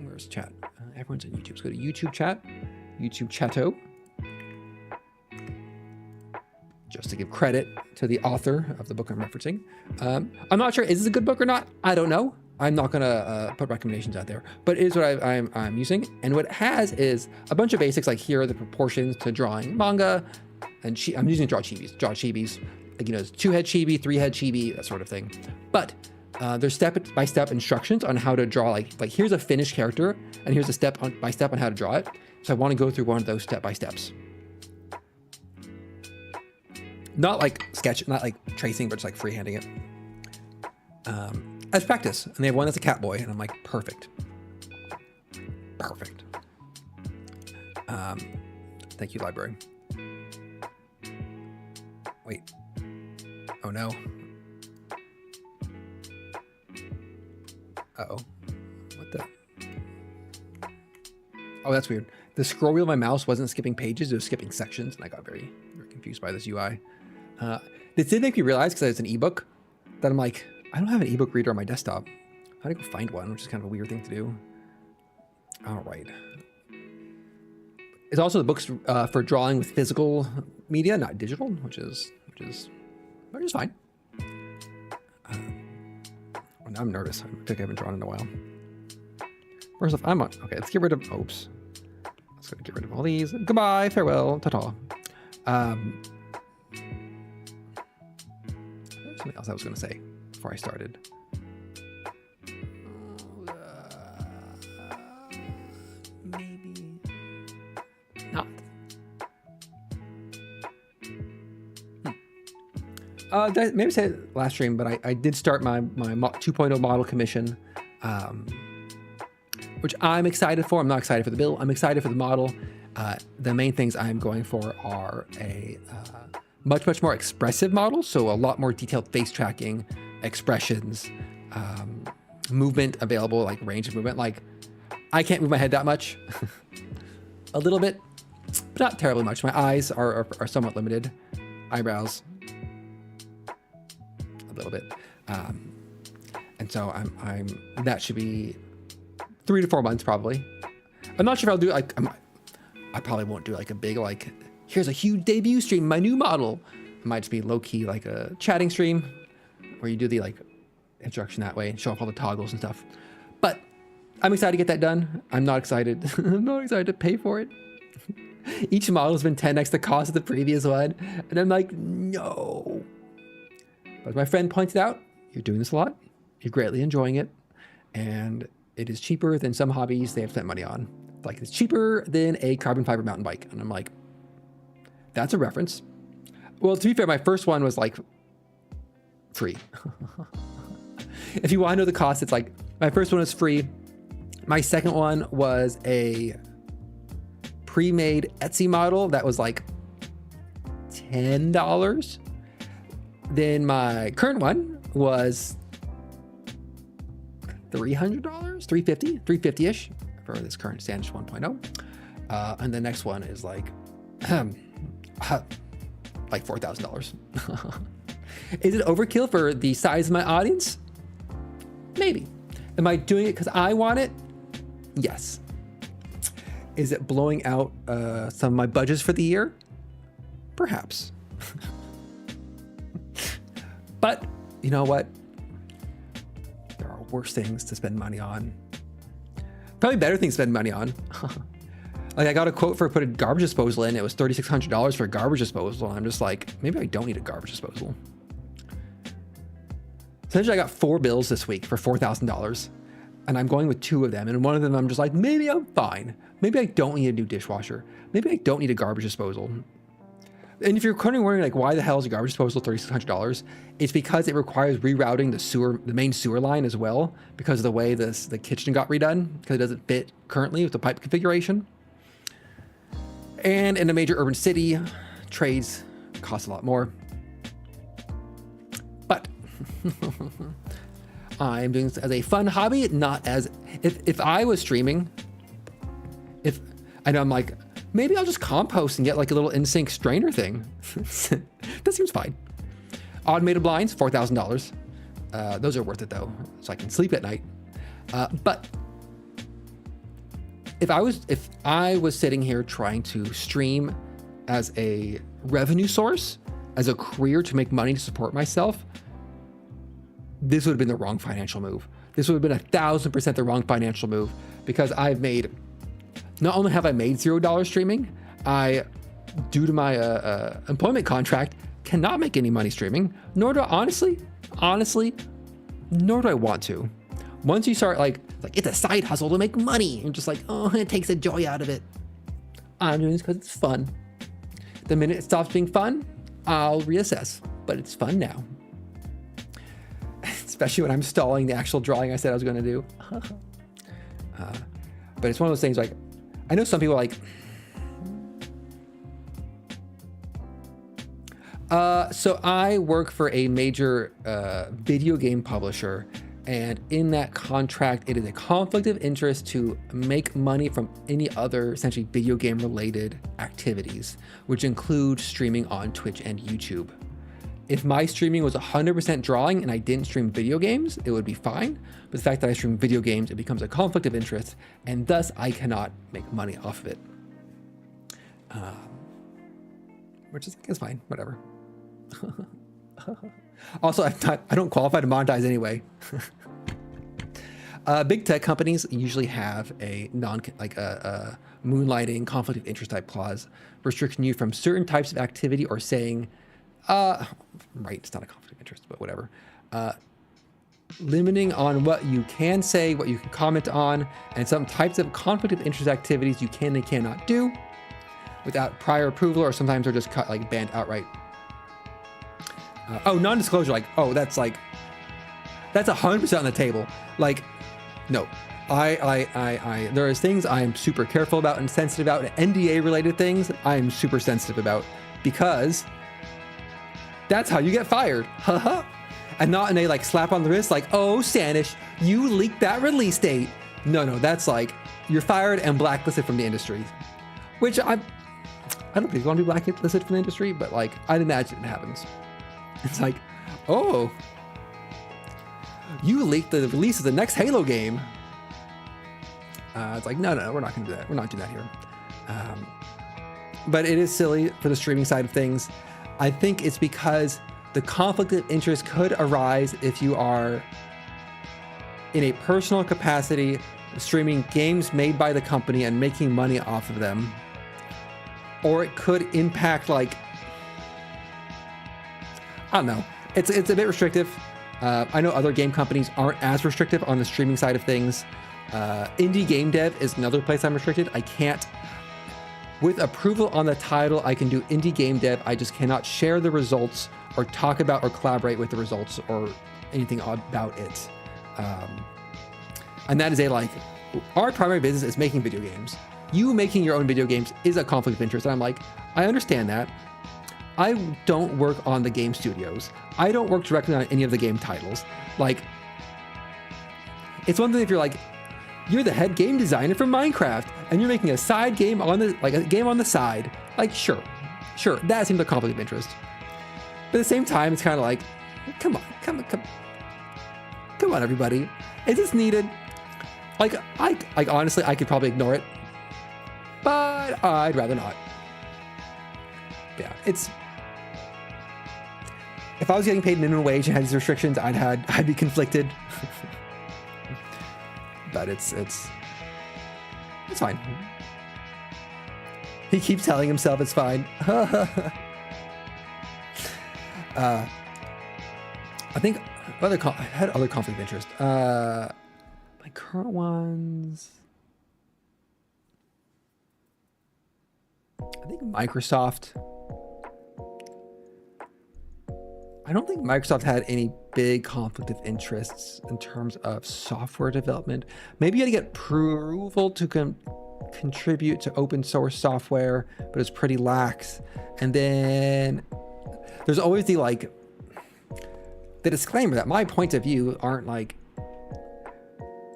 Where's chat? Everyone's on YouTube. Let's go to YouTube chat, YouTube Chatto. Just to give credit to the author of the book I'm referencing. I'm not sure, is this a good book or not? I don't know. I'm not gonna put recommendations out there, but it is what I'm using. And what it has is a bunch of basics, like here are the proportions to drawing manga, and I'm using draw chibis, like, you know, 2-head chibi, 3-head chibi, that sort of thing. But there's step-by-step instructions on how to draw, like here's a finished character, and here's a step-by-step on how to draw it. So I want to go through one of those step-by-steps. Not like sketch, not like tracing, but just like freehanding it. As practice. And they have one that's a cat boy, and I'm like, perfect. Perfect. Thank you, library. Wait. Oh no. Uh-oh. What the? Oh, that's weird. The scroll wheel of my mouse wasn't skipping pages, it was skipping sections, and I got very, very confused by this UI. This did make me realize, because it's an ebook, that I'm like, I don't have an ebook reader on my desktop. How do I go find one, which is kind of a weird thing to do. All right. It's also the books for drawing with physical media, not digital, which is fine. Now I'm nervous. I think I haven't drawn in a while. First off, okay, let's get rid of, oops. Let's go get rid of all these. Goodbye, farewell, ta-ta. Something else I was going to say before I started. Maybe not. Maybe I said it last stream, but I did start my 2.0 model commission, which I'm excited for. I'm not excited for the bill. I'm excited for the model. The main things I'm going for are a much more expressive model, so a lot more detailed face tracking, expressions, movement available, like range of movement. Like, I can't move my head that much. A little bit, but not terribly much. My eyes are somewhat limited. Eyebrows, a little bit. And so that should be 3 to 4 months probably. I'm not sure if I'll do like, I probably won't do like a big, like, here's a huge debut stream, my new model. It might just be low key, like a chatting stream where you do the like introduction that way, show off all the toggles and stuff. But I'm excited to get that done. I'm not excited. I'm not excited to pay for it. Each model has been 10x the cost of the previous one. And I'm like, no. But my friend pointed out, you're doing this a lot. You're greatly enjoying it. And it is cheaper than some hobbies they have spent money on. Like, it's cheaper than a carbon fiber mountain bike. And I'm like, that's a reference. Well, to be fair, my first one was like free. If you want to know the cost, it's like, my first one was free. My second one was a pre-made Etsy model that was like $10. Then my current one was $300, $350, $350-ish for this current Standish 1.0. And the next one is like $4,000. Is it overkill for the size of my audience? Maybe. Am I doing it because I want it? Yes. Is it blowing out some of my budgets for the year? Perhaps. But you know what? There are worse things to spend money on. Probably better things to spend money on. Like I got a quote for putting a garbage disposal in. It was $3,600 for a garbage disposal. And I'm just like, maybe I don't need a garbage disposal. Essentially, I got 4 bills this week for $4,000. And I'm going with 2 of them. And one of them, I'm just like, maybe I'm fine. Maybe I don't need a new dishwasher. Maybe I don't need a garbage disposal. And if you're currently wondering, like, why the hell is a garbage disposal $3,600? It's because it requires rerouting the main sewer line as well, because of the way the kitchen got redone, because it doesn't fit currently with the pipe configuration. And in a major urban city, trades cost a lot more. But I'm doing this as a fun hobby, not as if I was streaming. If I know, I'm like, maybe I'll just compost and get like a little in-sync strainer thing. That seems fine. Automated blinds, $4,000. Those are worth it though, so I can sleep at night. But if I was sitting here trying to stream as a revenue source, as a career to make money to support myself, this would have been the wrong financial move. This would have been 1,000% the wrong financial move, because not only have I made $0 streaming, I, due to my employment contract, cannot make any money streaming, nor do I, honestly, nor do I want to. Once you start like it's a side hustle to make money, and just like, oh, it takes the joy out of it. I'm doing this because it's fun. The minute it stops being fun, I'll reassess, but it's fun now. Especially when I'm stalling the actual drawing I said I was going to do. But it's one of those things, like, I know some people are like, so I work for a major video game publisher, and in that contract, it is a conflict of interest to make money from any other essentially video game related activities, which include streaming on Twitch and YouTube. If my streaming was 100% drawing and I didn't stream video games, it would be fine. But the fact that I stream video games, it becomes a conflict of interest, and thus I cannot make money off of it. Which is, I guess, fine, whatever. Also, I don't qualify to monetize anyway. Big tech companies usually have a moonlighting conflict of interest type clause, restricting you from certain types of activity, or saying, right, it's not a conflict of interest, but whatever. Limiting on what you can say, what you can comment on, and some types of conflict of interest activities you can and cannot do without prior approval, or sometimes they're just cut, like, banned outright. Non-disclosure, like, that's 100% on the table. Like, no, there is things I'm super careful about and sensitive about, and NDA related things I'm super sensitive about, because that's how you get fired. Haha. And not in a like slap on the wrist, like, oh, Sanish, you leaked that release date. No, that's like, you're fired and blacklisted from the industry. Which I don't think want to be blacklisted from the industry, but like, I'd imagine it happens. It's like, oh, you leaked the release of the next Halo game. It's like, no, we're not going to do that. We're not doing that here. But it is silly for the streaming side of things. I think it's because the conflict of interest could arise if you are in a personal capacity streaming games made by the company and making money off of them. Or it could impact, like, I don't know. It's a bit restrictive. I know other game companies aren't as restrictive on the streaming side of things. Indie game dev is another place I'm restricted. I can't, with approval on the title, I can do indie game dev. I just cannot share the results or talk about or collaborate with the results or anything about it. And that is our primary business is making video games. You making your own video games is a conflict of interest. And I'm like, I understand that. I don't work on the game studios. I don't work directly on any of the game titles. Like, it's one thing if you're the head game designer for Minecraft and you're making a side game a game on the side. Like, sure, that seems like a conflict of interest. But at the same time, it's kind of like, come Come on, everybody. Is this needed? Like, honestly, I could probably ignore it, but I'd rather not. Yeah, it's... If I was getting paid minimum wage and had these restrictions, I'd be conflicted. But it's fine. He keeps telling himself it's fine. I think I had other conflict of interest. My current ones, I think Microsoft. I don't think Microsoft had any big conflict of interests in terms of software development. Maybe you had to get approval to contribute to open source software, but it's pretty lax. And then there's always the disclaimer that my point of view aren't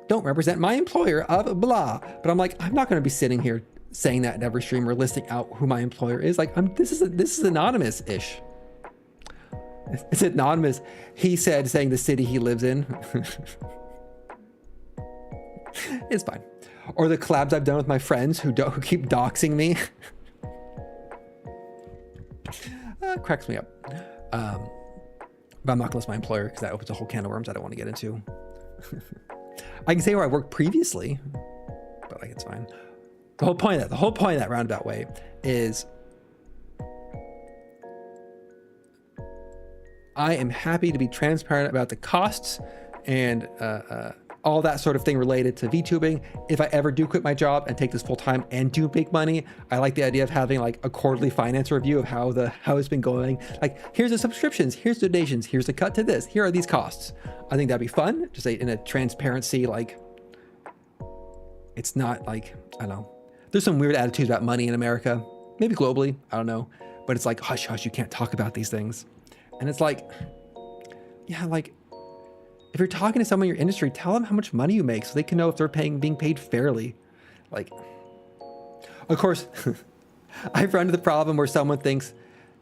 don't represent my employer of blah. But I'm like, I'm not going to be sitting here saying that in every stream or listing out who my employer is. Like, this is anonymous-ish. It's anonymous. He said, saying the city he lives in. It's fine. Or the collabs I've done with my friends who keep doxing me. Cracks me up. But I'm not gonna list my employer because that opens a whole can of worms I don't want to get into. I can say where I worked previously, but it's fine. The whole point of that roundabout way is I am happy to be transparent about the costs and all that sort of thing related to VTubing. If I ever do quit my job and take this full time and do make money, I like the idea of having a quarterly finance review of how it's been going. Here's the subscriptions, here's the donations, here's the cut to this, here are these costs. I think that'd be fun, just in a transparency, it's not I don't know. There's some weird attitudes about money in America, maybe globally, I don't know. But it's hush, hush, you can't talk about these things. And it's yeah, if you're talking to someone in your industry, tell them how much money you make so they can know if they're being paid fairly. Of course, I've run into the problem where someone thinks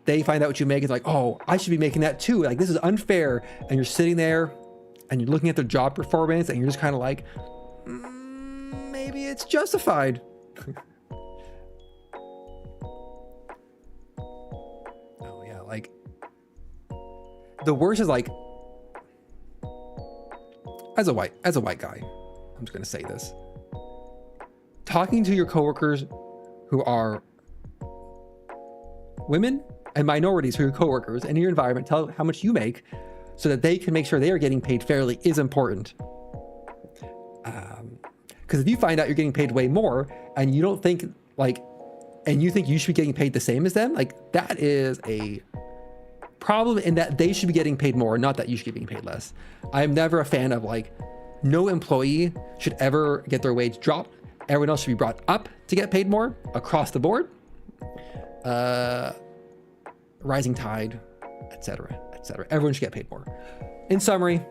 they find out what you make. It's oh, I should be making that too. This is unfair. And you're sitting there and you're looking at their job performance and you're just kind of maybe it's justified. Oh yeah, the worst is as a white guy, I'm just gonna say this. Talking to your coworkers who are women and minorities who are coworkers and in your environment, tell them how much you make so that they can make sure they are getting paid fairly is important. Because if you find out you're getting paid way more and you don't think and you think you should be getting paid the same as them, that is a problem in that they should be getting paid more, not that you should be getting paid less. I'm never a fan of no employee should ever get their wage dropped. Everyone else should be brought up to get paid more across the board. Rising tide, etc., etc. Everyone should get paid more. In summary,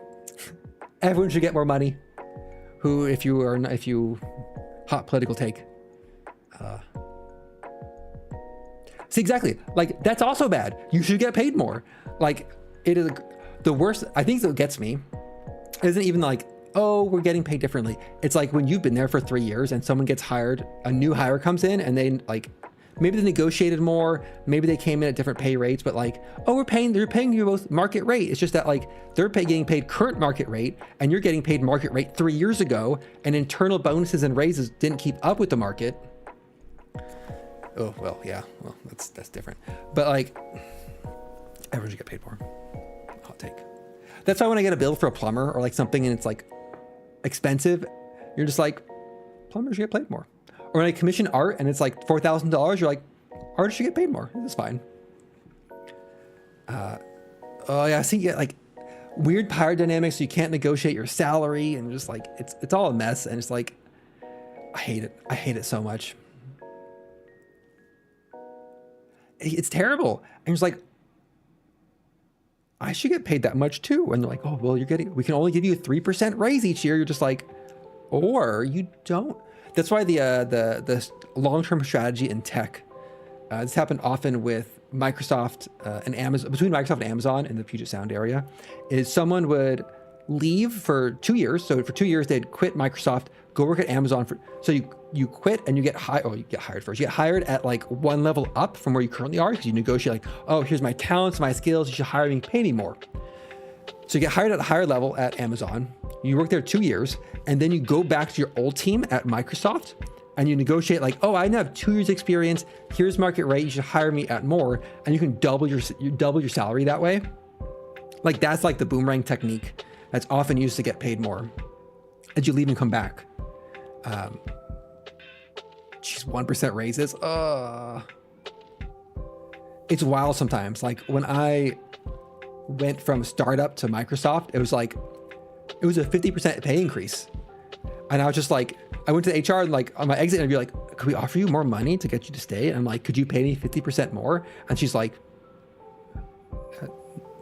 everyone should get more money. If you hot political take. See, exactly. That's also bad. You should get paid more. It is the worst. I think what gets me isn't even oh, we're getting paid differently. It's when you've been there for 3 years and someone gets hired, a new hire comes in and they maybe they negotiated more, maybe they came in at different pay rates, but oh, they're paying you both market rate. It's just that they're getting paid current market rate and you're getting paid market rate 3 years ago, and internal bonuses and raises didn't keep up with the market. Oh, well, yeah, well, that's different. But everyone should get paid more. Hot take. That's why when I get a bill for a plumber or something and it's expensive, you're just plumbers should get paid more. Or when I commission art and it's $4,000, you're artists should get paid more. This is fine. Oh yeah, see, weird power dynamics. So you can't negotiate your salary and just it's all a mess. And it's I hate it. I hate it so much. It's terrible. And it's I should get paid that much too. And they're oh, well, we can only give you a 3% raise each year. You're just or you don't. That's why the long-term strategy in tech, this happened often with Microsoft and Amazon, between Microsoft and Amazon in the Puget Sound area, is someone would leave for 2 years. So for 2 years, they'd quit Microsoft, go work at Amazon. So you quit and you get hired. Oh, you get hired first. You get hired at like one level up from where you currently are, because you negotiate like, oh, here's my talents, my skills. You should hire me, pay me more. So you get hired at a higher level at Amazon. You work there 2 years, and then you go back to your old team at Microsoft, and you negotiate like, oh, I now have 2 years experience. Here's market rate. You should hire me at more, and you can double your salary that way. Like that's like the boomerang technique that's often used to get paid more as you leave and come back. Geez, 1% raises. It's wild sometimes. Like when I went from startup to Microsoft, it was a 50% pay increase. And I was just like, I went to the HR and like on my exit interview, like, could we offer you more money to get you to stay? And I'm like, could you pay me 50% more? And she's like,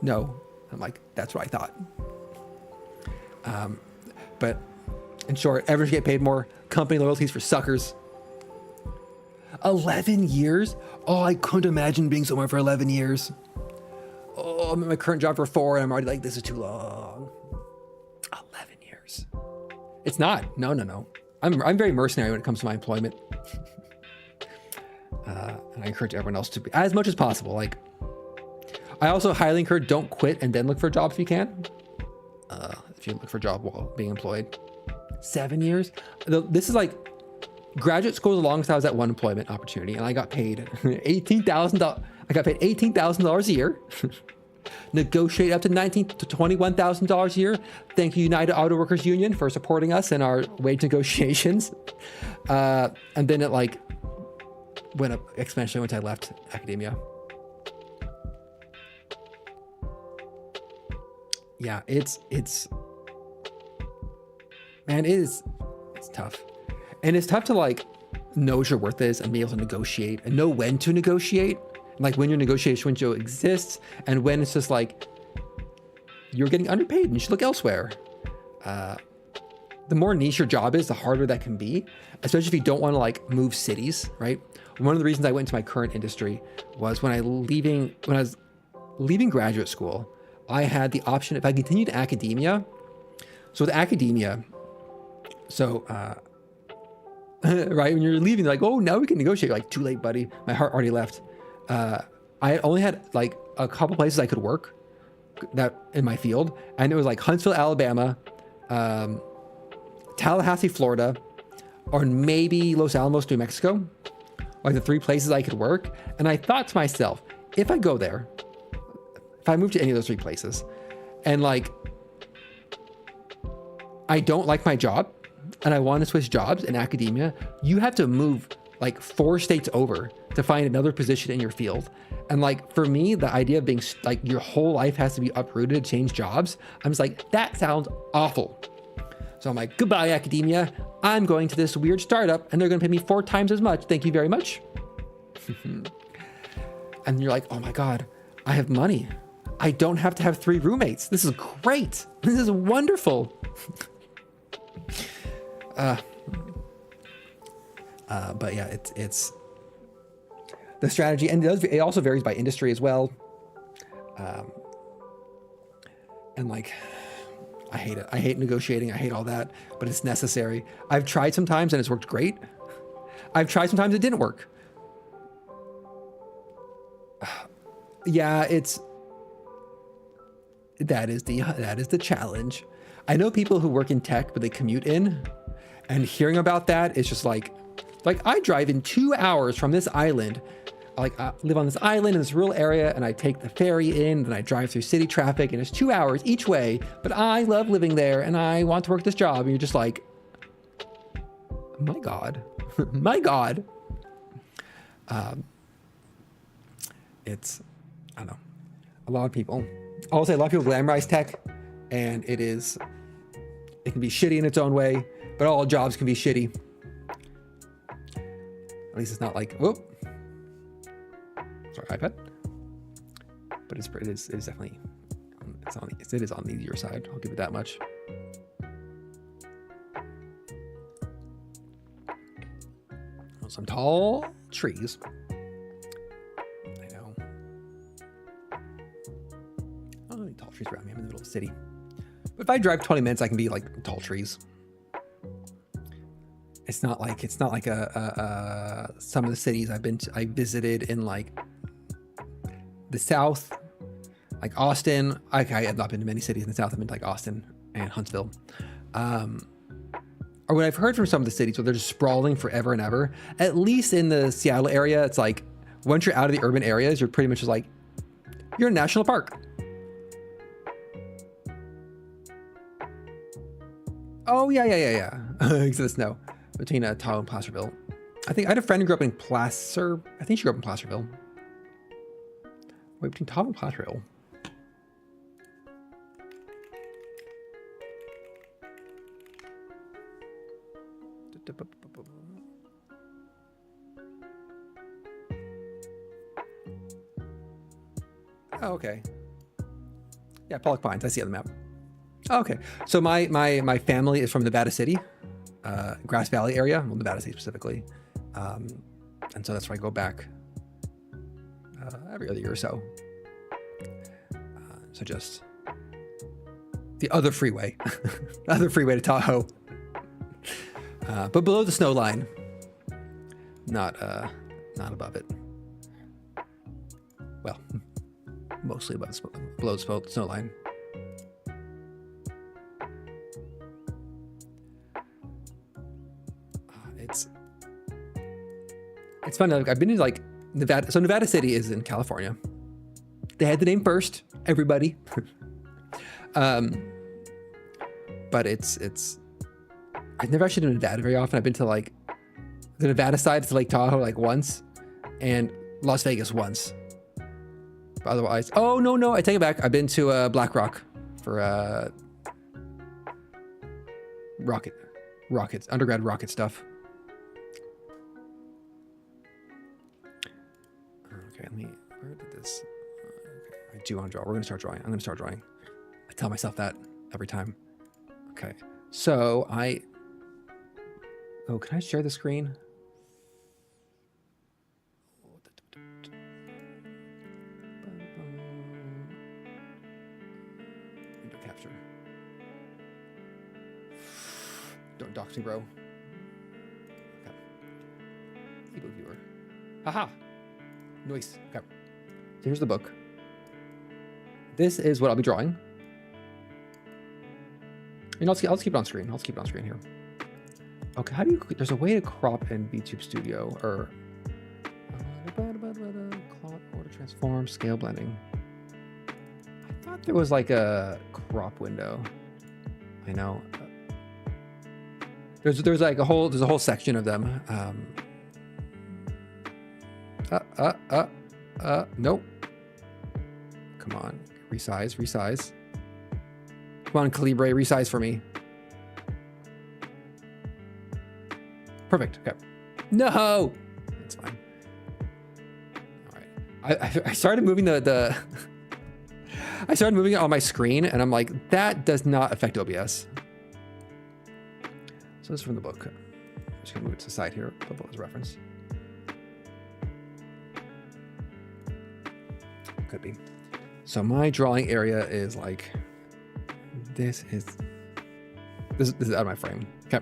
no. I'm like, that's what I thought. But in short, everyone should get paid more. Company loyalties for suckers. 11 years? Oh, I couldn't imagine being somewhere for 11 years. Oh, I'm at my current job for 4 and I'm already like, this is too long. 11 years. It's not. No. I'm very mercenary when it comes to my employment. And I encourage everyone else to be as much as possible. Like, I also highly encourage don't quit and then look for a job if you can. If you look for a job while being employed. 7 years. This is like graduate school as long as I was at one employment opportunity, and I got paid $18,000. I got paid $18,000 a year. Negotiate up to $19,000 to $21,000 a year. Thank you, United Auto Workers Union, for supporting us in our wage negotiations. And then it like went up exponentially once I left academia. Yeah, it's tough. And it's tough to like know what your worth is and be able to negotiate and know when to negotiate. Like when your negotiation window exists and when it's just like you're getting underpaid and you should look elsewhere. The more niche your job is, the harder that can be, especially if you don't want to like move cities, right? One of the reasons I went into my current industry was when I was leaving graduate school, I had the option if I continued academia. So with academia, right, when you're leaving, like, oh, now we can negotiate. You're like, too late, buddy. My heart already left. I only had like a couple places I could work that in my field, and it was like Huntsville, Alabama, Tallahassee, Florida, or maybe Los Alamos, New Mexico, like the 3 places I could work. And I thought to myself, if I go there, if I move to any of those 3 places, and like I don't like my job, and I want to switch jobs in academia, you have to move like 4 states over to find another position in your field. And like, for me, the idea of being like your whole life has to be uprooted to change jobs, I'm just like, that sounds awful. So I'm like, goodbye, academia. I'm going to this weird startup and they're going to pay me 4 times as much. Thank you very much. And you're like, oh my God, I have money. I don't have to have 3 roommates. This is great. This is wonderful. But yeah, it's the strategy, and it also varies by industry as well. And like, I hate it. I hate negotiating. I hate all that, but it's necessary. I've tried sometimes and it's worked great. I've tried sometimes it didn't work. Yeah, that is the challenge. I know people who work in tech, but they commute in, and hearing about that is just like I drive in 2 hours from this island. Like, I live on this island in this rural area, and I take the ferry in, and I drive through city traffic, and it's 2 hours each way, but I love living there, and I want to work this job. And you're just like, my God, my God. It's, I don't know, a lot of people, I'll say a lot of people glamorize tech, and it can be shitty in its own way, but all jobs can be shitty. At least it's not like, whoop. Sorry, iPad. But it is definitely, it is on the easier side. I'll give it that much. Some tall trees. I know. Oh, tall trees around me. I'm in the middle of the city. But if I drive 20 minutes, I can be like tall trees. It's not like some of the cities I visited in like the South, like Austin. I have not been to many cities in the South. I've been to like Austin and Huntsville. Or what I've heard from some of the cities where they're just sprawling forever and ever. At least in the Seattle area, it's like once you're out of the urban areas, you're pretty much just like, you're in a national park. Oh, yeah. Except the snow between Tahoe and Placerville. I think I had a friend who grew up in Placer. I think she grew up in Placerville. Wait, between Tahoe and Placerville. Oh, okay. Yeah, Pollock Pines. I see it on the map. Oh, okay. So my family is from Nevada City, Grass Valley area, well, Nevada City specifically. And so that's where I go back every other year or so. So just the other freeway, other freeway to Tahoe. But below the snow line, not above it. Well, mostly below the snow line. It's fun. I've been to like Nevada. So Nevada City is in California. They had the name first, everybody. But it's I've never actually been to Nevada very often. I've been to like the Nevada side to Lake Tahoe like once, and Las Vegas once. But otherwise, oh no, I take it back. I've been to Black Rock for rockets, undergrad rocket stuff. Okay, where did this? Okay, I do want to draw. We're gonna start drawing. I'm gonna start drawing. I tell myself that every time. Okay, so oh, can I share the screen? Window capture. Don't dox me, bro. Okay. Ebook viewer. Haha. Nice. Okay. So here's the book. This is what I'll be drawing. And I'll keep it on screen. I'll keep it on screen here. Okay, how do you... There's a way to crop in VTube Studio, or... Clock, order, transform, scale blending. I thought there was like a crop window. I know. There's like a whole section of them. Nope. Come on, resize. Come on, Calibre, resize for me. Perfect, okay. No! That's fine. All right. I started moving I started moving it on my screen, and I'm like, that does not affect OBS. So this is from the book. I'm just gonna move it to the side here, put it as a reference. Could be. So my drawing area is like, this is out of my frame. Okay.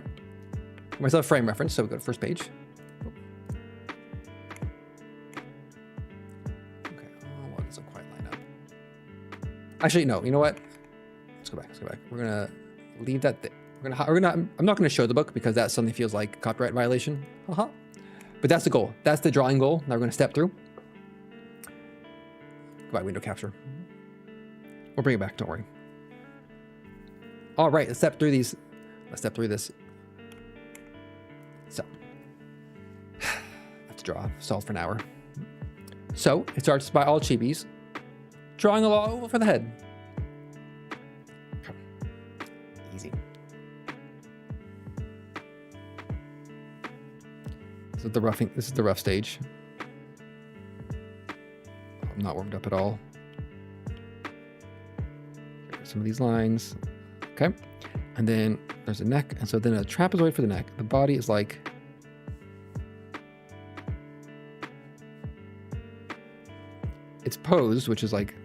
Myself frame reference, so we go to first page. Okay, oh, well, it doesn't quite line up. Actually, no, you know what? Let's go back. We're gonna leave that there. I'm not gonna show the book because that suddenly feels like copyright violation. But that's the goal. That's the drawing goal. Now we're gonna step through. Goodbye, window capture. We'll bring it back, don't worry. All right, let's step through these. Let's step through this. So, I have to draw, solve for an hour. So, it starts by all chibis, drawing a lot for the head. Okay. Easy. This is the rough stage. I'm not warmed up at all. Some of these lines. Okay. And then there's a neck. And so then a trapezoid for the neck. The body is like... It's posed, which is like...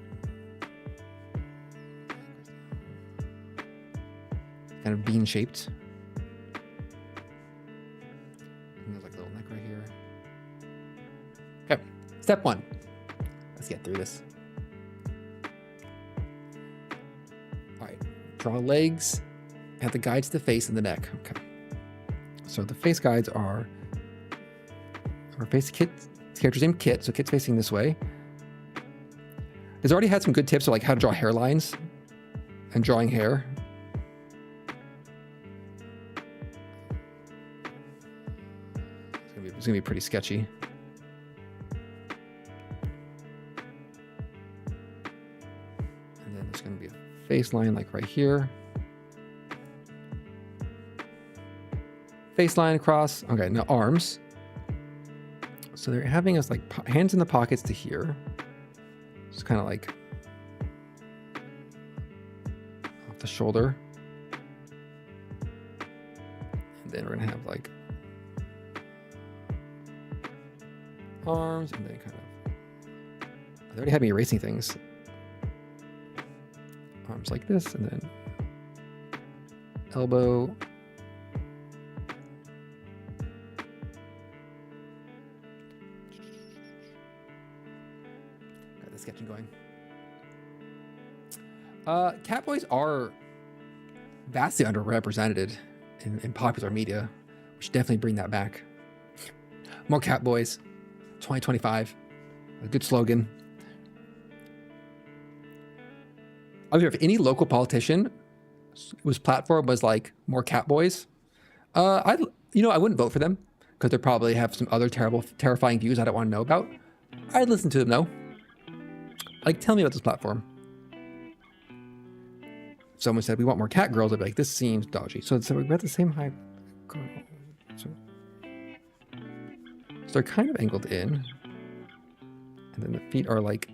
kind of bean shaped. And there's like a little neck right here. Okay, step 1. Let's get through this. All right, draw legs, add the guides to the face and the neck. Okay. So the face guides are our face kit. This character's named Kit, so Kit's facing this way. He's already had some good tips of like how to draw hairlines and drawing hair. It's gonna be pretty sketchy. And then there's gonna be a face line like right here. Face line across. Okay, now arms. So they're having us like hands in the pockets to here. Just kind of like off the shoulder. And then we're gonna have like arms and then kind of, they already had me erasing things. Arms like this and then elbow. Got the sketching going. Cat boys are vastly underrepresented in popular media. We should definitely bring that back. More cat boys. 2025, a good slogan. I mean, if any local politician whose platform was like more cat boys, I wouldn't vote for them because they probably have some other terrifying views I don't want to know about. I'd listen to them though. Like, tell me about this platform. If someone said we want more cat girls, I'd be like, this seems dodgy. So we've got the same height girl. So they're kind of angled in. And then the feet are like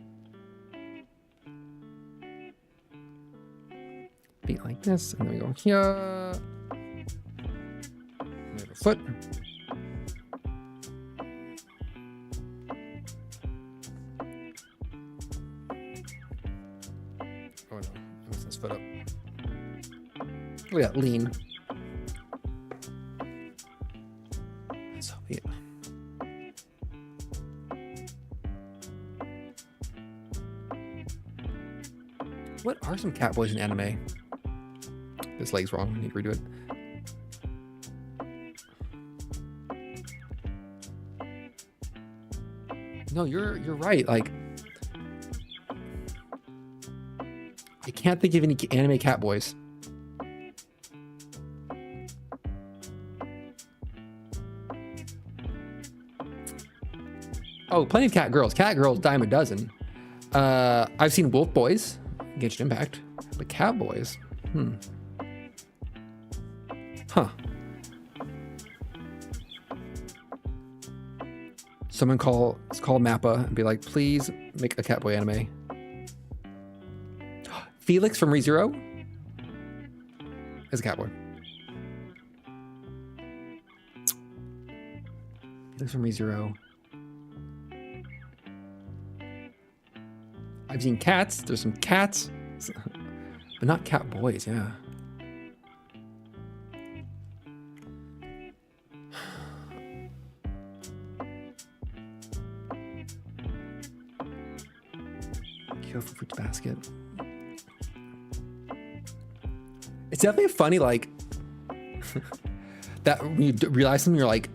feet like this. And then we go here. And we have a foot. Oh no, I messed this foot up. Look at that lean. So be it. What are some cat boys in anime? This leg's wrong. I need to redo it. No, you're right. Like, I can't think of any anime cat boys. Oh, plenty of cat girls. Cat girls, dime a dozen. I've seen wolf boys. Genshin Impact, but cat boys, huh? Someone call Mappa and be like, please make a cat boy anime. Felix from ReZero is a cat boy. Felix from ReZero. I've seen cats. There's some cats, but not cat boys. Yeah. Kill for fruits basket. It's definitely funny, like that when you realize something, you're like.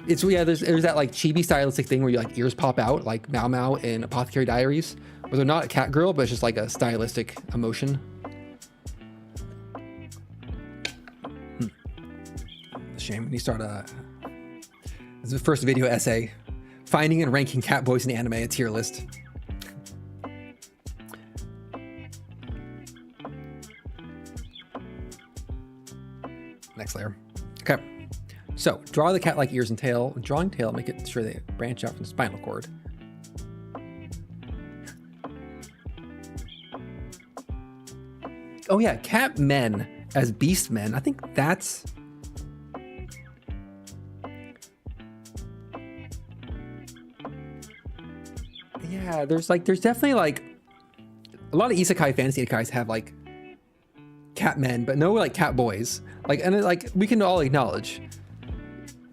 It's there's that like chibi stylistic thing where you like ears pop out like Mao Mao in Apothecary Diaries, where they're not a cat girl, but it's just like a stylistic emotion. Shame when you start this is the first video essay, finding and ranking cat boys in anime, a tier list. Next layer. Okay. So, draw the cat-like ears and tail. Drawing tail, make it sure they branch out from the spinal cord. Oh yeah, cat men as beast men. I think that's... Yeah, there's definitely like... A lot of isekai, fantasy isekais have like cat men, but no like cat boys. Like, and like we can all acknowledge,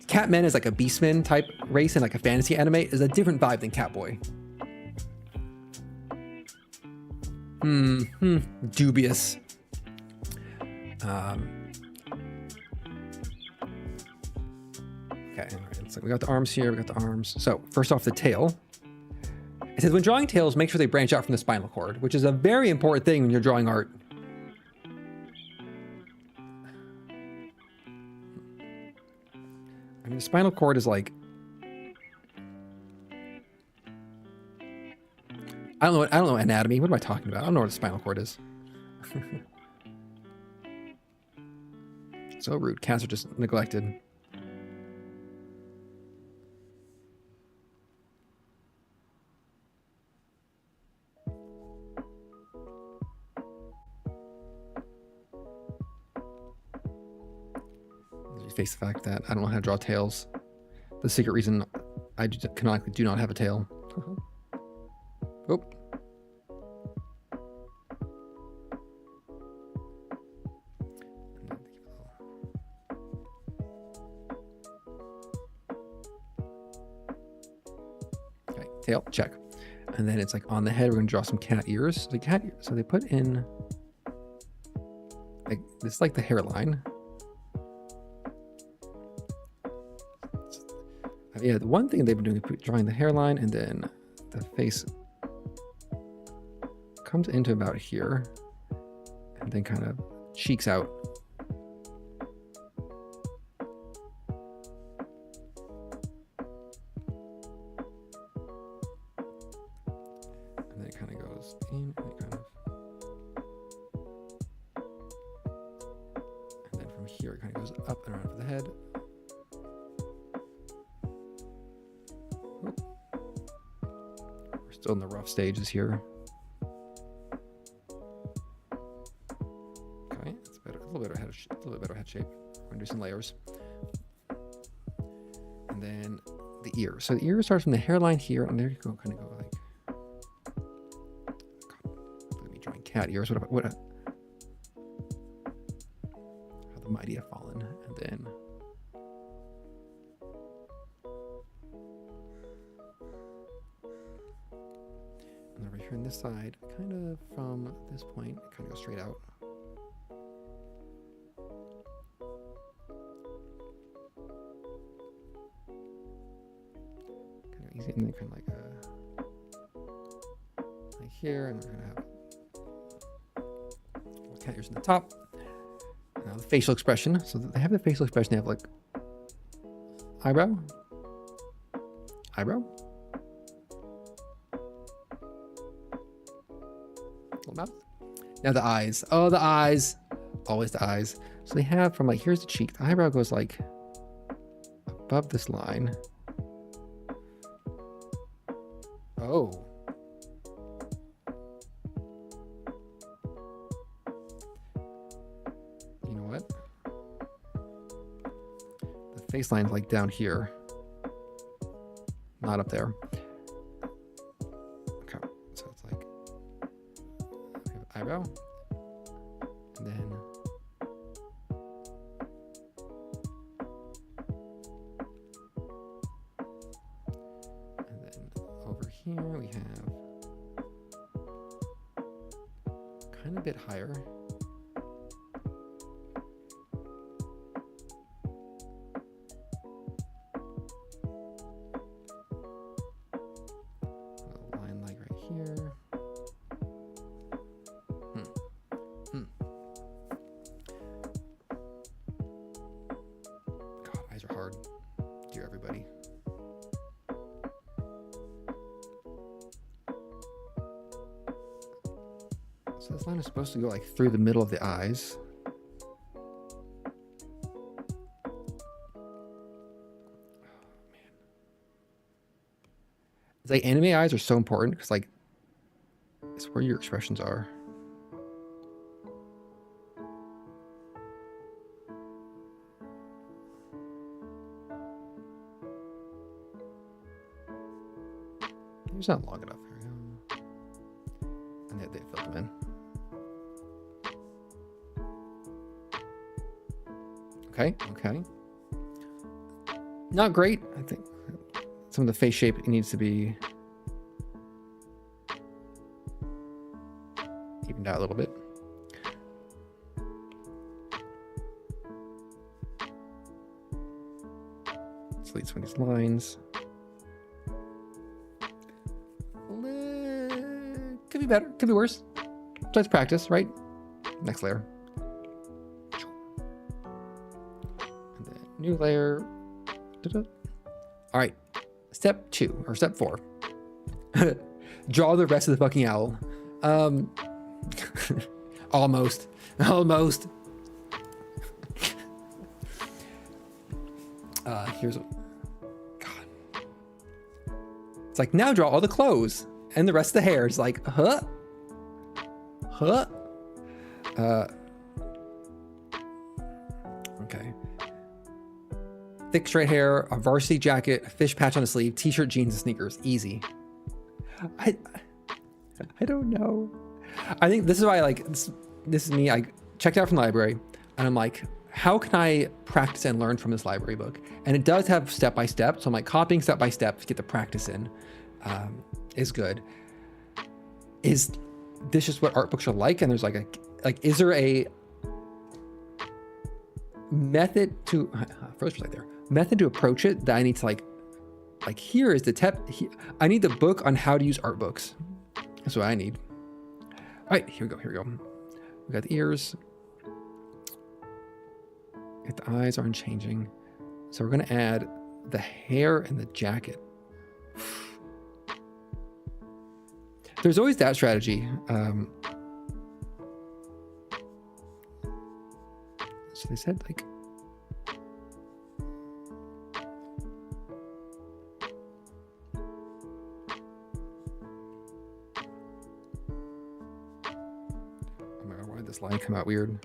cat men is like a beastman type race and like a fantasy anime is a different vibe than cat boy. Dubious. Okay, all right, so we got the arms here, we got the arms. So first off, the tail. It says when drawing tails, make sure they branch out from the spinal cord, which is a very important thing when you're drawing art. I mean, the spinal cord is like, I don't know anatomy. What am I talking about? I don't know what a spinal cord is. So rude. Cats are just neglected. Face the fact that I don't know how to draw tails. The secret reason I canonically do not have a tail. Oh. Okay, tail, check. And then it's like on the head, we're gonna draw some cat ears. The cat ears, so they put in like this is like the hairline. Yeah, the one thing they've been doing is drawing the hairline, and then the face comes into about here and then kind of cheeks out. And then it kind of goes in and it kind of, and then from here it kind of goes up and around for the head. Still in the rough stages here. Okay, it's better. A little bit better head shape. We're gonna do some layers, and then the ear. So the ear starts from the hairline here, and there you go. Kind of go like. God, look at me drawing cat ears. What? How the mighty have fallen, and then. Over here on this side, kind of from this point, it kind of goes straight out. Kind of easy, and then kind of like here, and we're gonna have little cat ears in the top. Now the facial expression. So they have the facial expression. They have like eyebrow. Mouth. Now the eyes. Oh, the eyes. Always the eyes. So they have from like, here's the cheek. The eyebrow goes like above this line. Oh. You know what? The face line's like down here. Not up there. Eyebrow, and then over here we have kind of a bit higher. A line like right here. God, eyes are hard. Dear everybody. So this line is supposed to go like through the middle of the eyes. Oh man. It's like anime eyes are so important because like it's where your expressions are. It's not long enough. Here we go. And they filled them in. Okay, okay. Not great. I think some of the face shape needs to be evened out a little bit. Let's delete some of these lines. Could be better, could be worse. So let's practice, right? Next layer. And then new layer. All right, step 2 or step 4. Draw the rest of the fucking owl. Almost. Here's a, God. It's like, now draw all the clothes and the rest of the hair. It's like, huh? Okay. Thick straight hair, a varsity jacket, a fish patch on the sleeve, t-shirt, jeans, and sneakers. Easy. I don't know. I think this is why I like this is me. I checked out from the library and I'm like, how can I practice and learn from this library book? And it does have step by step. So I'm like copying step by step to get the practice in is good. Is this just what art books are like? And there's is there a method to method to approach it that I need to like here is the I need the book on how to use art books. That's what I need. All right, here we go. We got the ears. If the eyes aren't changing. So we're gonna add the hair and the jacket. There's always that strategy. So they said like, oh my God, why did this line come out weird?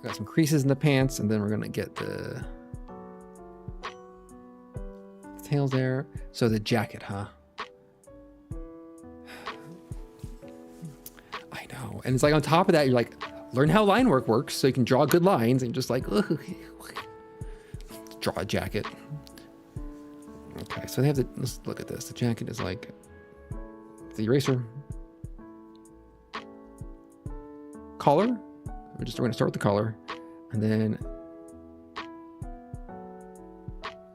Got some creases in the pants, and then we're gonna get the tails there. So the jacket, huh? I know. And it's like on top of that, you're like, learn how line work works so you can draw good lines and just like, draw a jacket. Okay, so they have let's look at this. The jacket is like the eraser. Collar. We're going to start with the collar, and then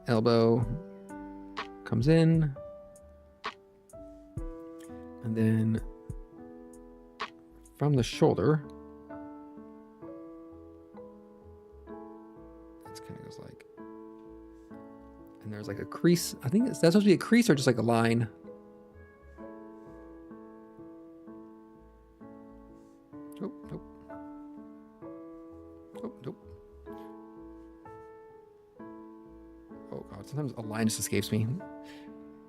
elbow comes in, and then from the shoulder, it's kind of goes like, and there's like a crease. I think that's supposed to be a crease or just like a line. Oh, nope. Oh, nope. Oh God, sometimes a line just escapes me.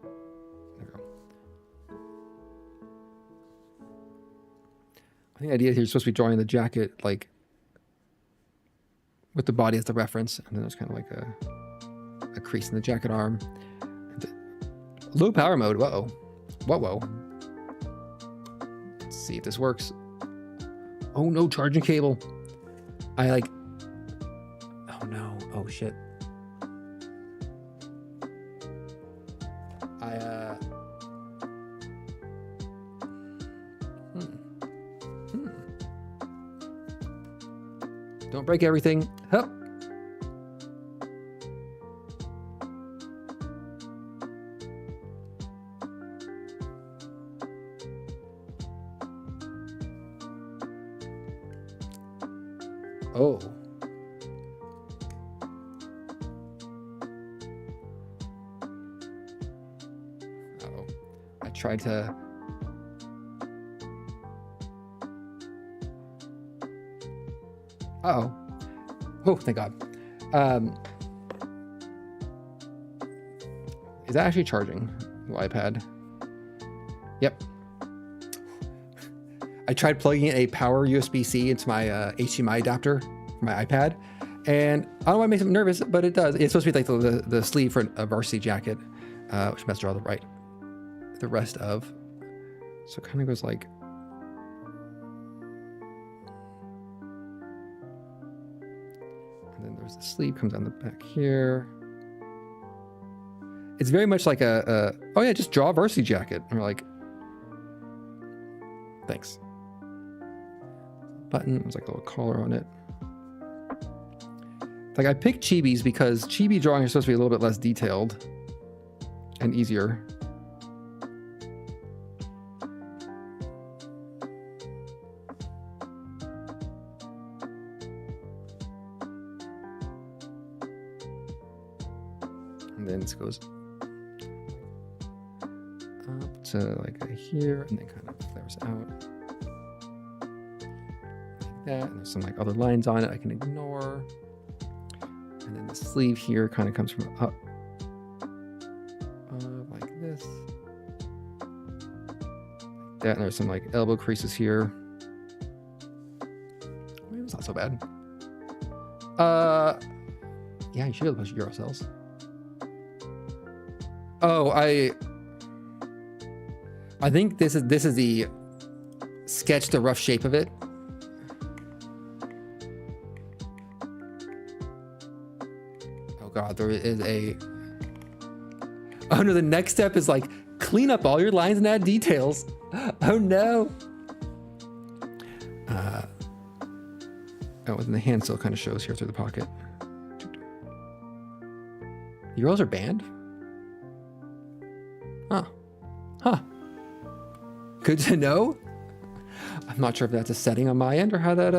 There we go. I think the idea here is supposed to be drawing the jacket like with the body as the reference, and then there's kind of like a crease in the jacket arm. Low power mode, whoa. Let's see if this works. Oh no, charging cable. I like, oh no, oh shit. Don't break everything. Hup. Oh. Uh-oh. I tried to... Uh-oh. Oh, thank God. Is that actually charging the iPad? Yep. I tried plugging in a power USB-C into my HDMI adapter for my iPad, And I don't know why it makes him nervous, but it does. It's supposed to be like the sleeve for a varsity jacket, which must draw the rest of. So it kind of goes like. And then there's the sleeve comes on the back here. It's very much like oh yeah, just draw a varsity jacket. And we're like, thanks. Button, there's like a little collar on it. Like I picked Chibis because Chibi drawing is supposed to be a little bit less detailed and easier. And then this goes up to like here and then kind of flares out like that. And there's some like other lines on it I can ignore. And then the sleeve here kind of comes from up like this. Like that, and there's some like elbow creases here. Maybe it's not so bad. Yeah, you should have a bunch of Euro cells. Oh, I think this is the sketch, the rough shape of it. God, there is a. Oh no, the next step is like clean up all your lines and add details. Oh no. Oh, and the hand still kind of shows here through the pocket. Euros are banned? Huh. Good to know. I'm not sure if that's a setting on my end or how that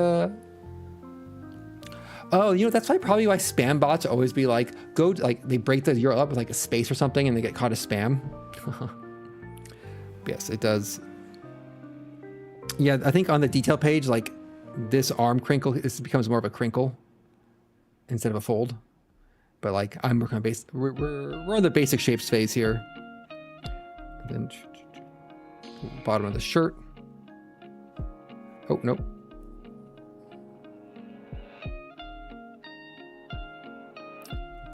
Oh, you know, that's probably why spam bots always be like, they break the URL up with like a space or something and they get caught as spam. Yes, it does. Yeah, I think on the detail page, like this arm crinkle, this becomes more of a crinkle instead of a fold. But like I'm working on we're on the basic shapes phase here. And then bottom of the shirt. Oh, nope.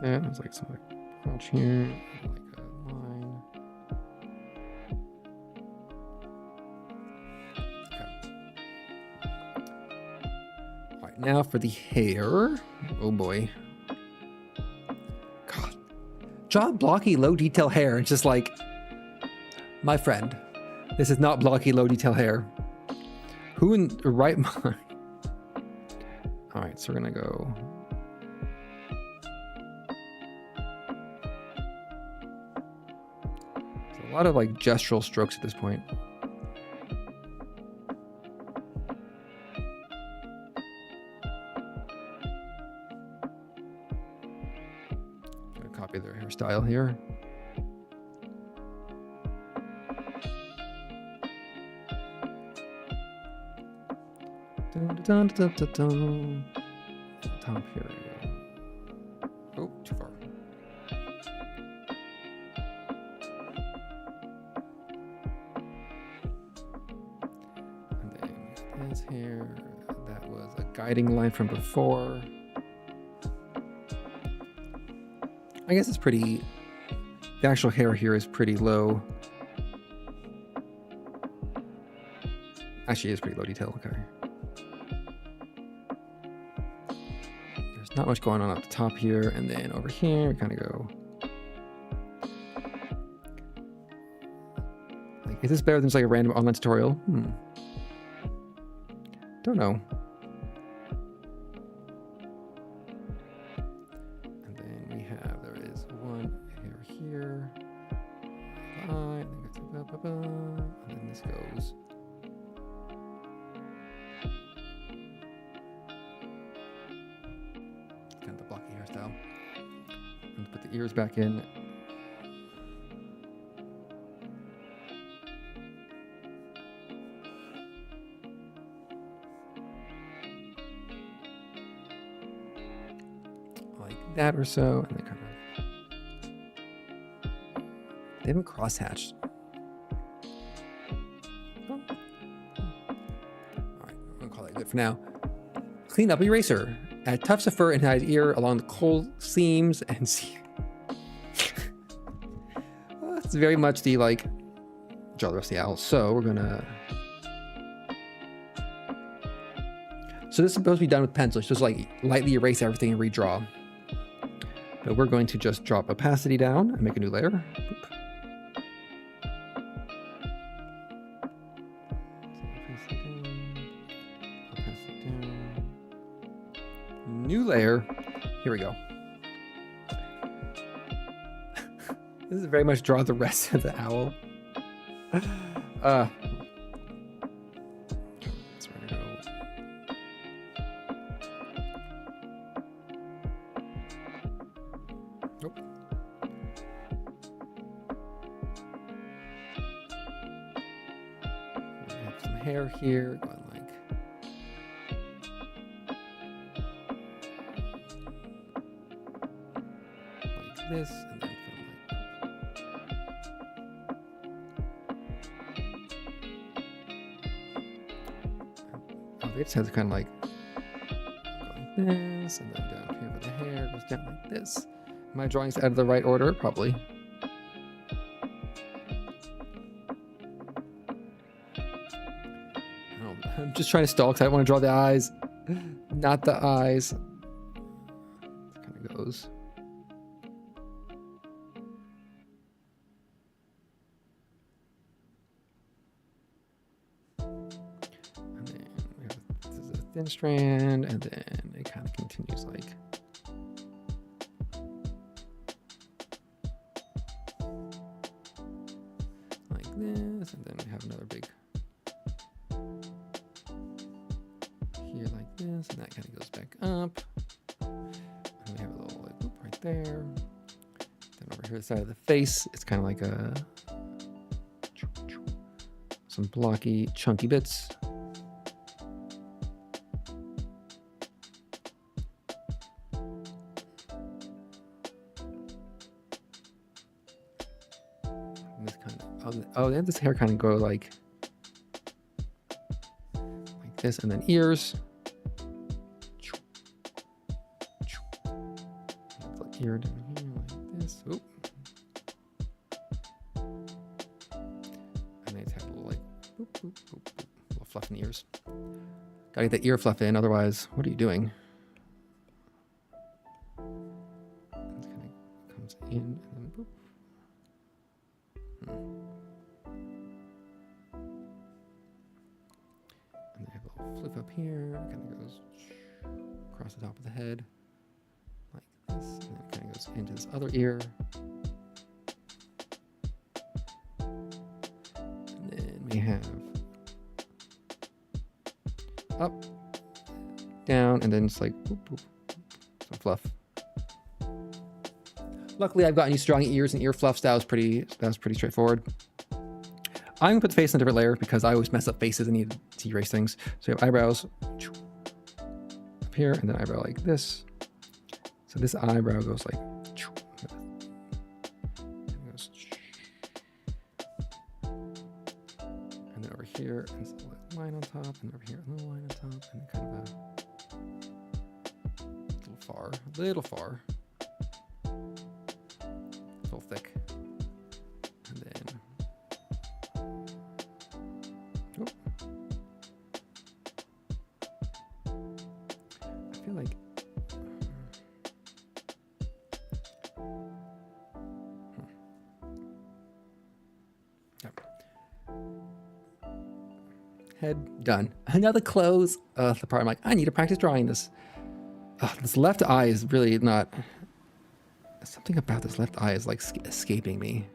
And there's like some like punch here, like a line. Okay. All right, now for the hair. Oh boy. God. Draw blocky, low detail hair. It's just like, my friend, this is not blocky, low detail hair. Who in the right mind? All right, so we're gonna go. A lot of like gestural strokes at this point. Gonna copy their hairstyle here. Dun, dun, dun, dun, dun. Top here. Oh, too far. Here, that was a guiding line from before. I guess it's pretty, the actual hair here is pretty low. Actually, it is pretty low detail, okay. There's not much going on up the top here, and then over here, we kind of go. Like, is this better than just like a random online tutorial? Don't know. And then we have, there is one hair here. And then this goes. Kind of the blocky hairstyle. Let's put the ears back in. That or so, and then kind of they haven't cross-hatched. Oh. All right, I'm gonna call that good for now. Clean up eraser. Add tufts of fur and hide ear along the cold seams and see. It's very much the like draw the rest of the owl. So we're gonna. So this is supposed to be done with pencil. Just like lightly erase everything and redraw. But we're going to just drop opacity down and make a new layer. Boop. New layer. Here we go. This is very much draw the rest of the owl. Nope. We have some hair here, going like this, and then from like, they just have to kind of like go like this, and then down here with the hair goes down like this. Am I drawing this out of the right order? Probably. I'm just trying to stall because I don't want to draw the eyes, not the eyes. It kind of goes. And then we have, this is a thin strand, and then it kind of continues like. This, and then we have another big here like this, and that kind of goes back up, and we have a little like whoop right there. Then over here the side of the face, it's kind of like a some blocky chunky bits. Oh, then this hair kind of go like this, and then ears. Like ear down here like this. Oop. And then have a little like boop, boop, boop, boop. A little fluff in the ears. Gotta get the ear fluff in, otherwise, what are you doing? It kind of comes in and then boop. And they have a little flip up here, it kind of goes across the top of the head like this, and then it kind of goes into this other ear. And then we have up, down, and then it's like boop, boop, some fluff. Luckily, I've gotten used to drawing ears and ear fluffs. That was pretty straightforward. I'm gonna put the face in a different layer because I always mess up faces and need to erase things. So we have eyebrows up here, and then eyebrow like this. So this eyebrow goes like, and then over here, and it's a line on top, and over here, another line on top, and then kind of a little far. A little thick. And then I feel like head done. Now the clothes. The part I'm like, I need to practice drawing this. This left eye is really not. Something about this left eye is like escaping me.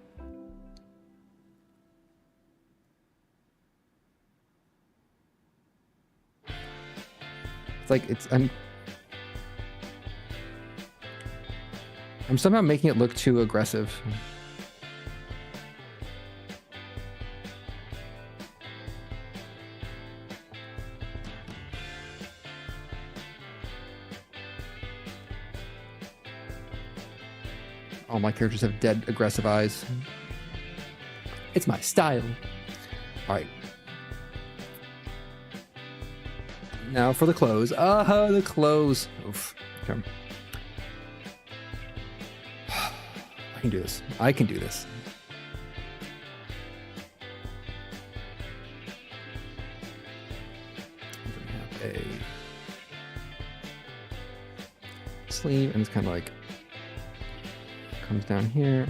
It's like I'm somehow making it look too aggressive. All my characters have dead, aggressive eyes. It's my style. All right. Now for the clothes. Ah, the clothes. Oof. Okay. I can do this. I can do this. I'm gonna have a sleeve, and it's kind of like comes down here.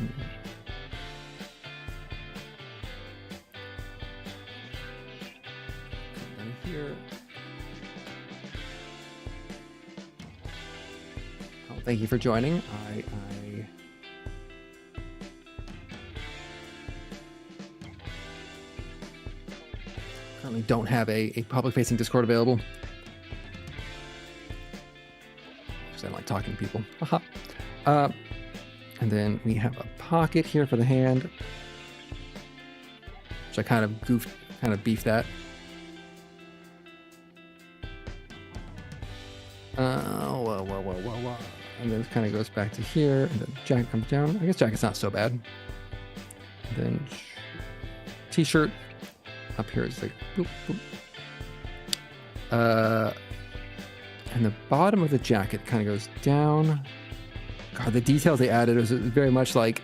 Down here. Oh, thank you for joining. I currently don't have a public-facing Discord available. Because I don't like talking to people. Haha. And then we have a pocket here for the hand, which I kind of beefed that. Whoa. And then it kind of goes back to here, and then jacket comes down. I guess jacket's not so bad. And then t-shirt up here is like boop, boop. And the bottom of the jacket kind of goes down. God, the details they added is very much like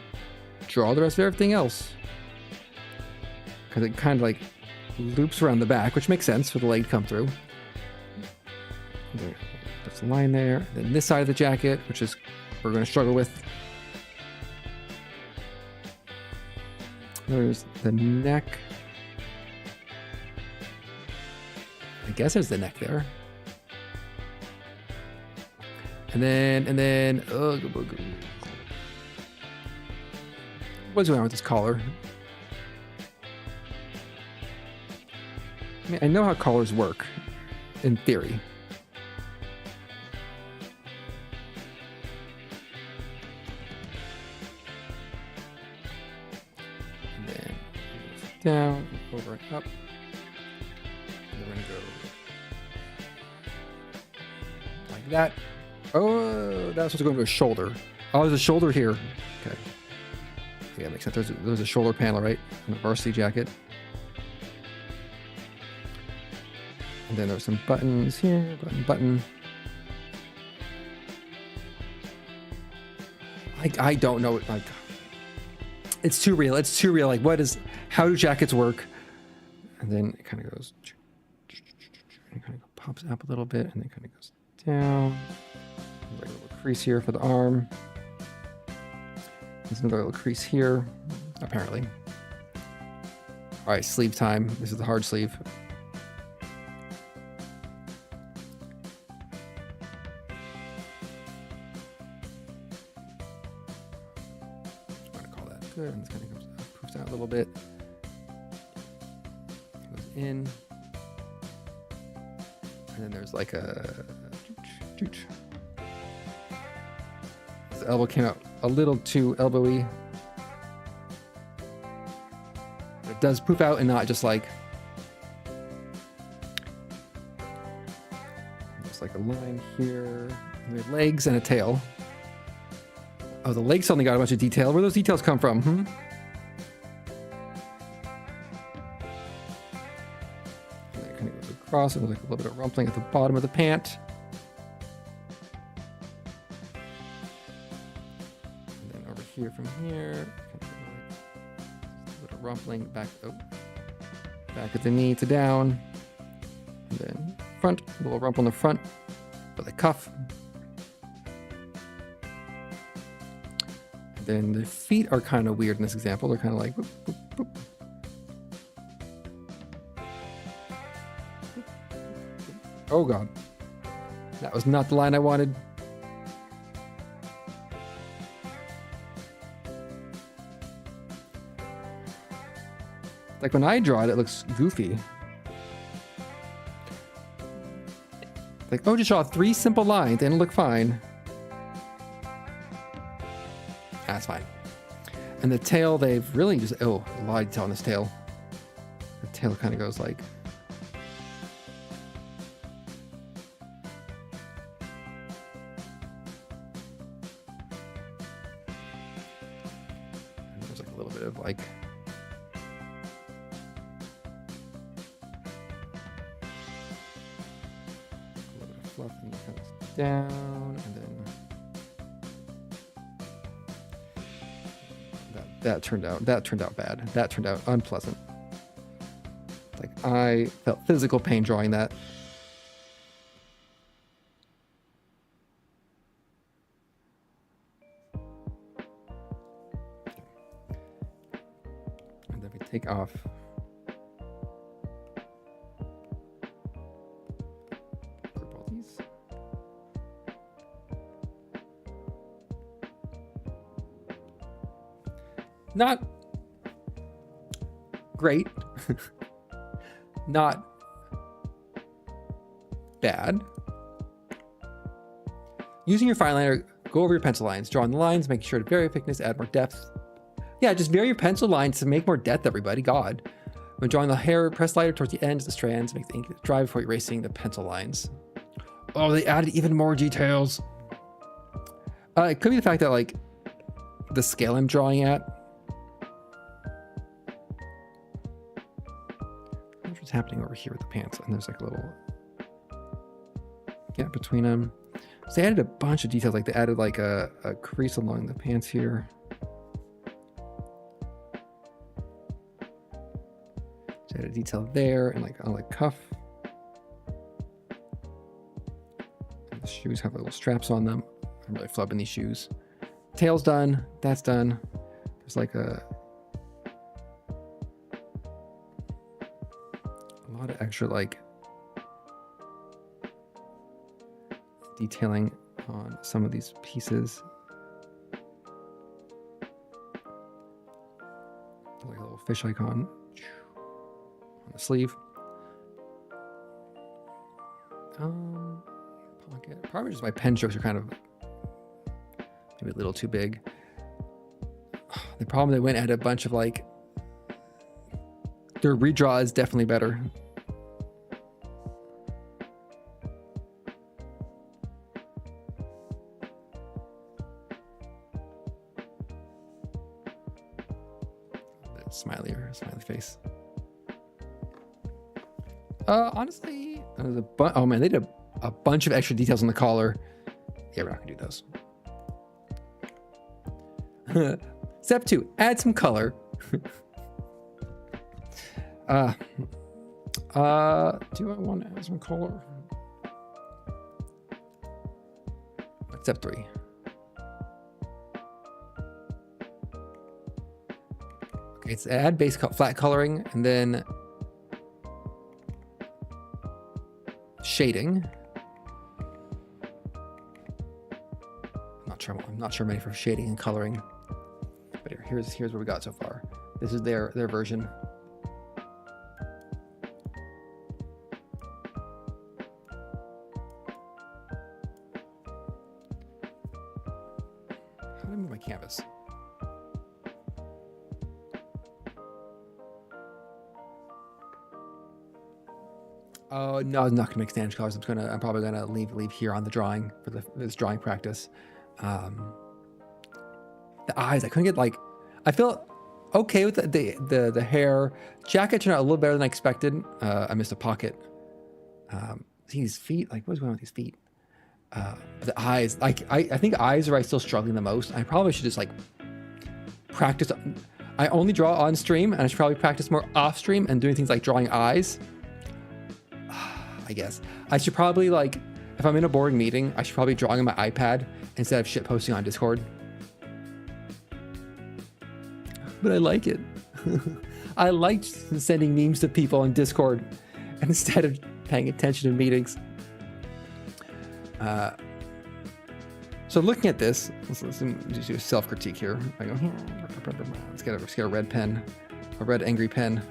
draw the rest of everything else. Because it kind of like loops around the back, which makes sense for the leg to come through. There's a line there. Then this side of the jacket, which is we're going to struggle with. There's the neck. I guess there's the neck there. And then, what's going on with this collar? I mean, I know how collars work, in theory. And then down, over and up. And then we're gonna go like that. Oh, that's supposed to go into a shoulder. Oh, there's a shoulder here. Okay. Yeah, makes sense. There's a shoulder panel, right? On the varsity jacket. And then there's some buttons here. Button. I don't know. Like, it's too real. It's too real. Like, how do jackets work? And then it kind of goes, and it kind of pops up a little bit, and then kind of goes down. There's like a little crease here for the arm. There's another little crease here, apparently. All right, sleeve time. This is the hard sleeve. I'm gonna call that good. And this kind of comes out, poofs out a little bit. Goes in. And then there's like a His elbow came out a little too elbowy. It does poof out and not just like there's like a line here. And there's legs and a tail. Oh, the legs suddenly got a bunch of detail. Where those details come from? And then it kind of goes across and there's like a little bit of rumpling at the bottom of the pant. Here from here, a little rumpling back at the knee to down, and then front, a little rumple in the front for the cuff. And then the feet are kind of weird in this example. They're kind of like boop, boop, boop. Oh God, that was not the line I wanted. Like when I draw it, it looks goofy. Like, oh, just draw 3 simple lines and it'll look fine. That's fine. And the tail, they've really just, a lot of detail on this tail. The tail kind of goes like. And there's like a little bit of like. fluffing kind of down, and then that turned out bad. That turned out unpleasant. Like I felt physical pain drawing that. And then we take off all these. Not great. Not bad. Using your fine liner, go over your pencil lines. Draw on the lines, make sure to vary thickness, add more depth. Yeah, just vary your pencil lines to make more depth, everybody. God. When drawing the hair, press lighter towards the ends of the strands, make the ink dry before erasing the pencil lines. Oh, they added even more details. It could be the fact that, like, the scale I'm drawing at. What's happening over here with the pants? And there's like a little gap between them. So they added a bunch of details. Like they added like a crease along the pants here. So they added a detail there and like on the cuff. And the shoes have little straps on them. I'm really flubbing these shoes. Tail's done. That's done. There's like a lot of extra like detailing on some of these pieces. Like a little fish icon on the sleeve. Pocket. Probably just my pen strokes are kind of maybe a little too big. The problem, they went and added a bunch of like, their redraw is definitely better. Smiley face. Honestly, there's oh man, they did a bunch of extra details on the collar. Yeah, we're not gonna do those. Step 2, add some color. Do I want to add some color? Step 3. Okay, it's add base flat coloring and then shading. I'm not sure many for shading and coloring. But here's what we got so far. This is their version. How do I move my canvas? Oh no, I'm not gonna make standard colors. I'm probably gonna leave here on the drawing for this drawing practice. The eyes, I couldn't get like, I feel okay with the hair. Jacket turned out a little better than I expected. I missed a pocket. See these feet, like what's going on with these feet? The eyes, like I think eyes are still struggling the most. I probably should just like practice. I only draw on stream, and I should probably practice more off stream and doing things like drawing eyes. I guess I should probably, like, if I'm in a boring meeting, I should probably drawing on my iPad instead of shit posting on Discord. But I like it. I liked sending memes to people on Discord instead of paying attention in meetings. So looking at this, let's do a self-critique here. I go, let's get a red pen, a red angry pen.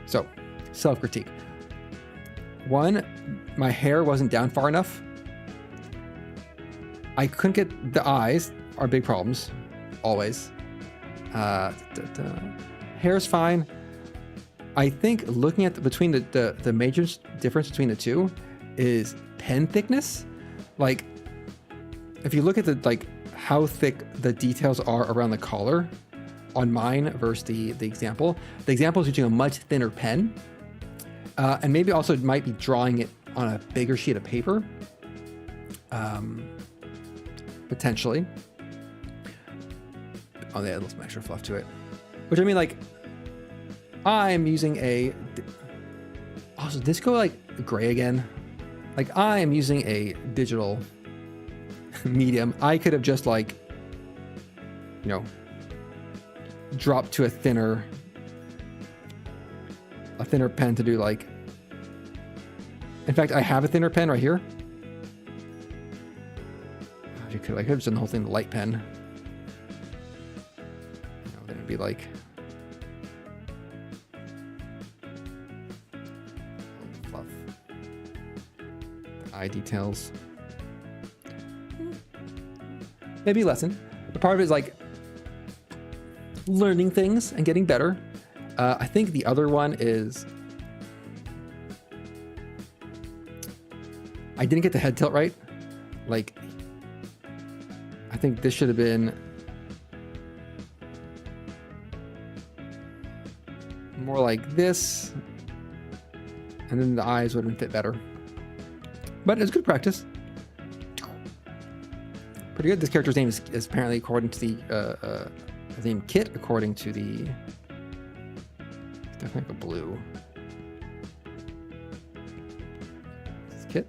So, self-critique. 1, my hair wasn't down far enough. I couldn't get the eyes, are big problems, always. Hair's fine. I think looking at the major difference between the two is pen thickness. Like, if you look at how thick the details are around the collar, on mine versus the example. The example is using a much thinner pen, and maybe also might be drawing it on a bigger sheet of paper, potentially. Oh, they add some extra fluff to it, which I mean, like, I'm using a. Also, did this go like gray again? Like, I am using a digital medium. I could have just like, you know, dropped to a thinner pen to do like. In fact, I have a thinner pen right here. I could have just done the whole thing with a light pen. You know, then it'd be like. Fluff. The eye details. Maybe a lesson. But part of it is like learning things and getting better. I think the other one is I didn't get the head tilt right. Like, I think this should have been more like this, and then the eyes would have fit better. But it's good practice. Pretty good. This character's name is apparently, according to the his name Kit, according to the definitely like a blue. This is Kit.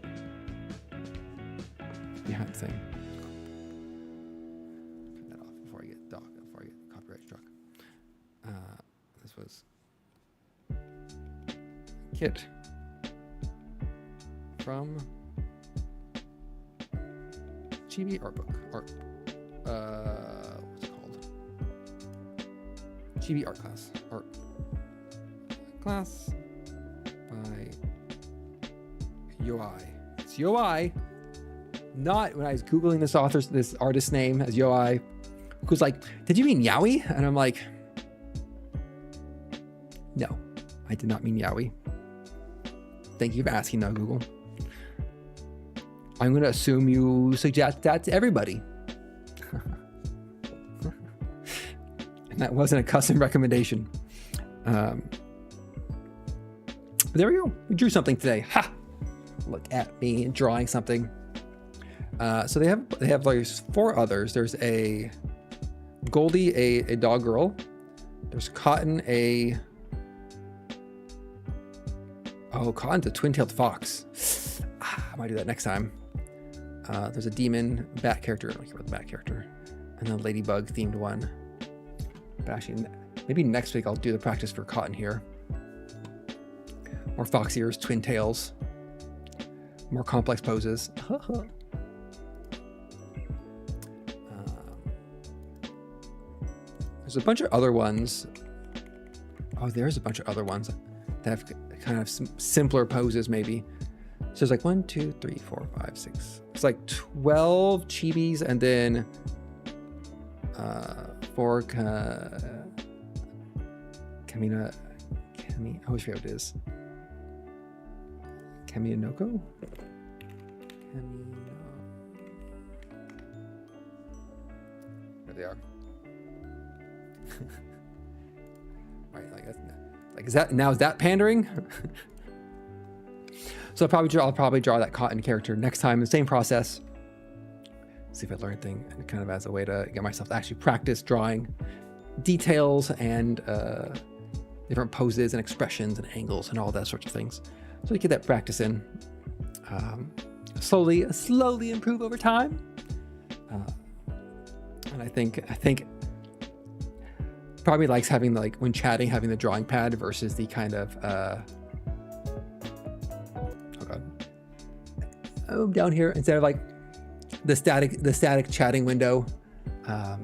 Behind the thing. Cut that off before I get copyright struck. This was Kit from Chibi Art what's it called? Chibi Art Class by Yoai. It's Yoai. Not when I was Googling this artist's name as Yoai, who's like, did you mean Yowie? And I'm like, no, I did not mean Yowie. Thank you for asking now, Google. I'm going to assume you suggest that to everybody. And that wasn't a custom recommendation. But there we go. We drew something today. Ha! Look at me drawing something. So they have like 4 others. There's a Goldie, a dog girl. There's Cotton, Cotton's a twin-tailed fox. I might do that next time. There's a demon bat character. I don't care about the bat character. And then a ladybug themed one. But actually, maybe next week I'll do the practice for Cotton here. More fox ears, twin tails, more complex poses. There's a bunch of other ones. Oh, there's a bunch of other ones that have kind of simpler poses, maybe. So there's like 1, 2, 3, 4, 5, 6. It's like 12 chibis, and then 4 Kamina. I always forget what it is. Kaminoko? There they are. Right, is that pandering? So I'll probably draw that Cotton character next time. The same process. See if I learn anything, and kind of as a way to get myself to actually practice drawing details and different poses and expressions and angles and all that sorts of things. So you get that practice in. Slowly improve over time. And I think probably likes having when chatting, having the drawing pad versus the kind of down here instead of like the static chatting window. I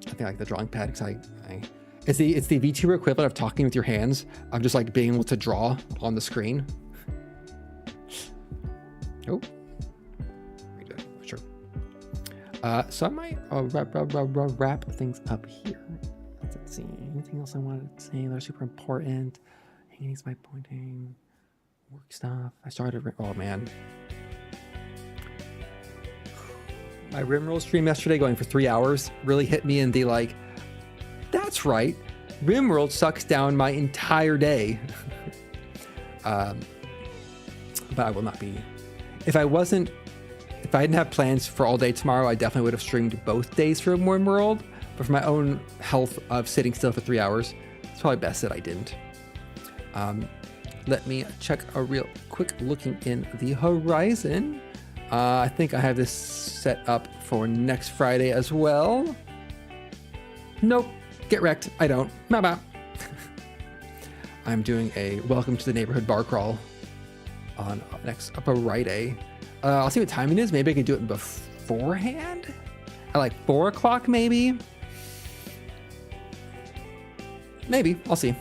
think I like the drawing pad because it's the VTuber equivalent of talking with your hands. I'm just like being able to draw on the screen. Oh, sure. So I might wrap things up here. Let's see. Anything else I wanted to say that are super important? Hangings by pointing. Work stuff. I started. Oh man. My Rimroll stream yesterday going for 3 hours really hit me in the like, that's right, Rimworld sucks down my entire day. But I will not be. If I didn't have plans for all day tomorrow, I definitely would have streamed both days for Rimworld. But for my own health of sitting still for 3 hours, it's probably best that I didn't. Let me check a real quick looking in the horizon. I think I have this set up for next Friday as well. Nope, get wrecked. I don't. Bye-bye. I'm doing a welcome to the neighborhood bar crawl on next Friday. I'll see what time it is. Maybe I can do it beforehand at like 4 o'clock, maybe. Maybe I'll see.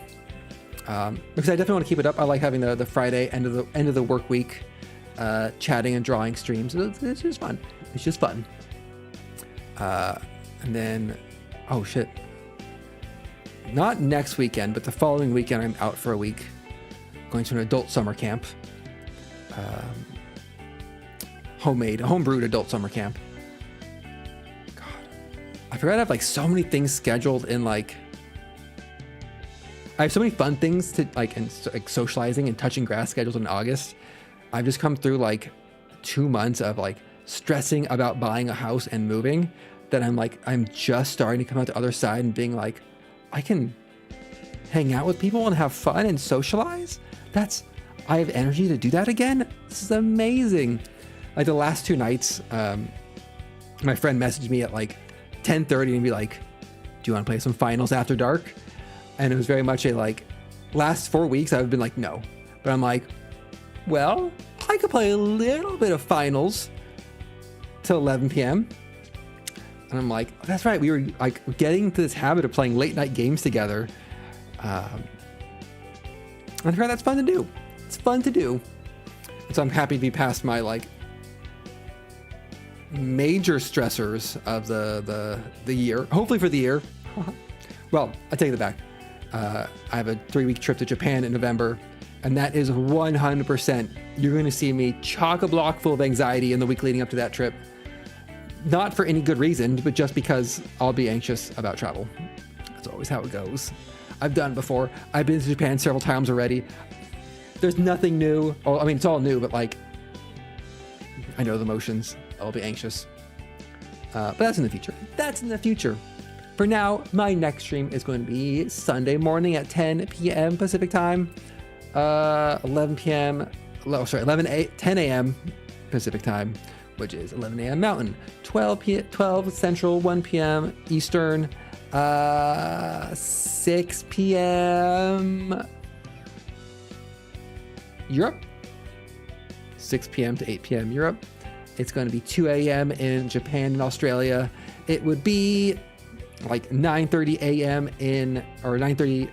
Because I definitely want to keep it up. I like having the Friday end of the work week, chatting and drawing streams. It's just fun. It's just fun. And then, oh shit. Not next weekend, but the following weekend, I'm out for a week, going to an adult summer camp. Homebrewed adult summer camp. God, I forgot I have like so many things scheduled in like. I have so many fun things to like, and like socializing and touching grass scheduled in August. I've just come through like 2 months of like stressing about buying a house and moving that I'm just starting to come out the other side and being like, I can hang out with people and have fun and socialize. I have energy to do that again. This is amazing. Like the last 2 nights, my friend messaged me at like 10:30 and be like, do you want to play some finals after dark? And it was very much a like, last 4 weeks I've been like, no. But I'm like, well, I could play a little bit of finals till 11 p.m. And I'm like, that's right. We were like getting to this habit of playing late night games together. And I heard that's fun to do. It's fun to do. And so I'm happy to be past my like major stressors of the year. Hopefully for the year. Well, I take it back. I have a 3-week trip to Japan in November, and that is 100%. You're going to see me chock-a-block full of anxiety in the week leading up to that trip. Not for any good reason, but just because I'll be anxious about travel. That's always how it goes. I've done it before. I've been to Japan several times already. There's nothing new. Oh, I mean, it's all new, but like, I know the motions. I'll be anxious. But that's in the future. That's in the future. For now, my next stream is going to be Sunday morning at 10 p.m. Pacific time, 10 a.m. Pacific time, which is 11 a.m. Mountain, 12 Central, 1 p.m. Eastern, 6 p.m. Europe, 6 p.m. to 8 p.m. Europe. It's going to be 2 a.m. in Japan and Australia. It would be like 9:30 a.m. or 9:30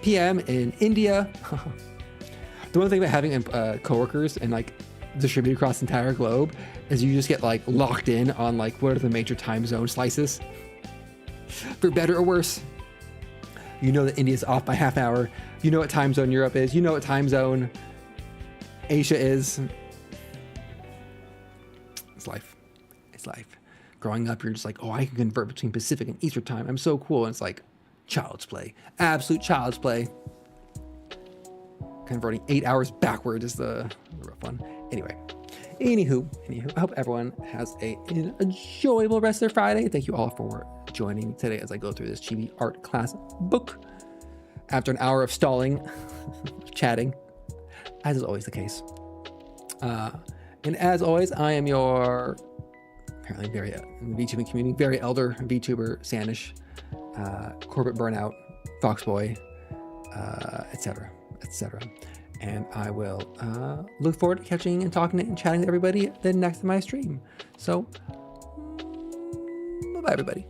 p.m. in India. The one thing about having coworkers and like distributed across the entire globe is you just get like locked in on like what are the major time zone slices, for better or worse. You know that India's off by half hour. You know what time zone Europe is. You know what time zone Asia is. It's life. It's life. Growing up, you're just like, oh, I can convert between Pacific and Eastern time. I'm so cool. And it's like child's play. Absolute child's play. Converting 8 hours backward is the rough one. Anyway, anywho, I hope everyone has an enjoyable rest of their Friday. Thank you all for joining me today as I go through this Chibi Art Class book. After an hour of stalling, chatting, as is always the case. And as always, I am your apparently very in the VTubing community, very elder VTuber, Sanish, corporate burnout, Foxboy, etc. And I will look forward to catching and talking and chatting to everybody the next to my stream. So, bye-bye, everybody.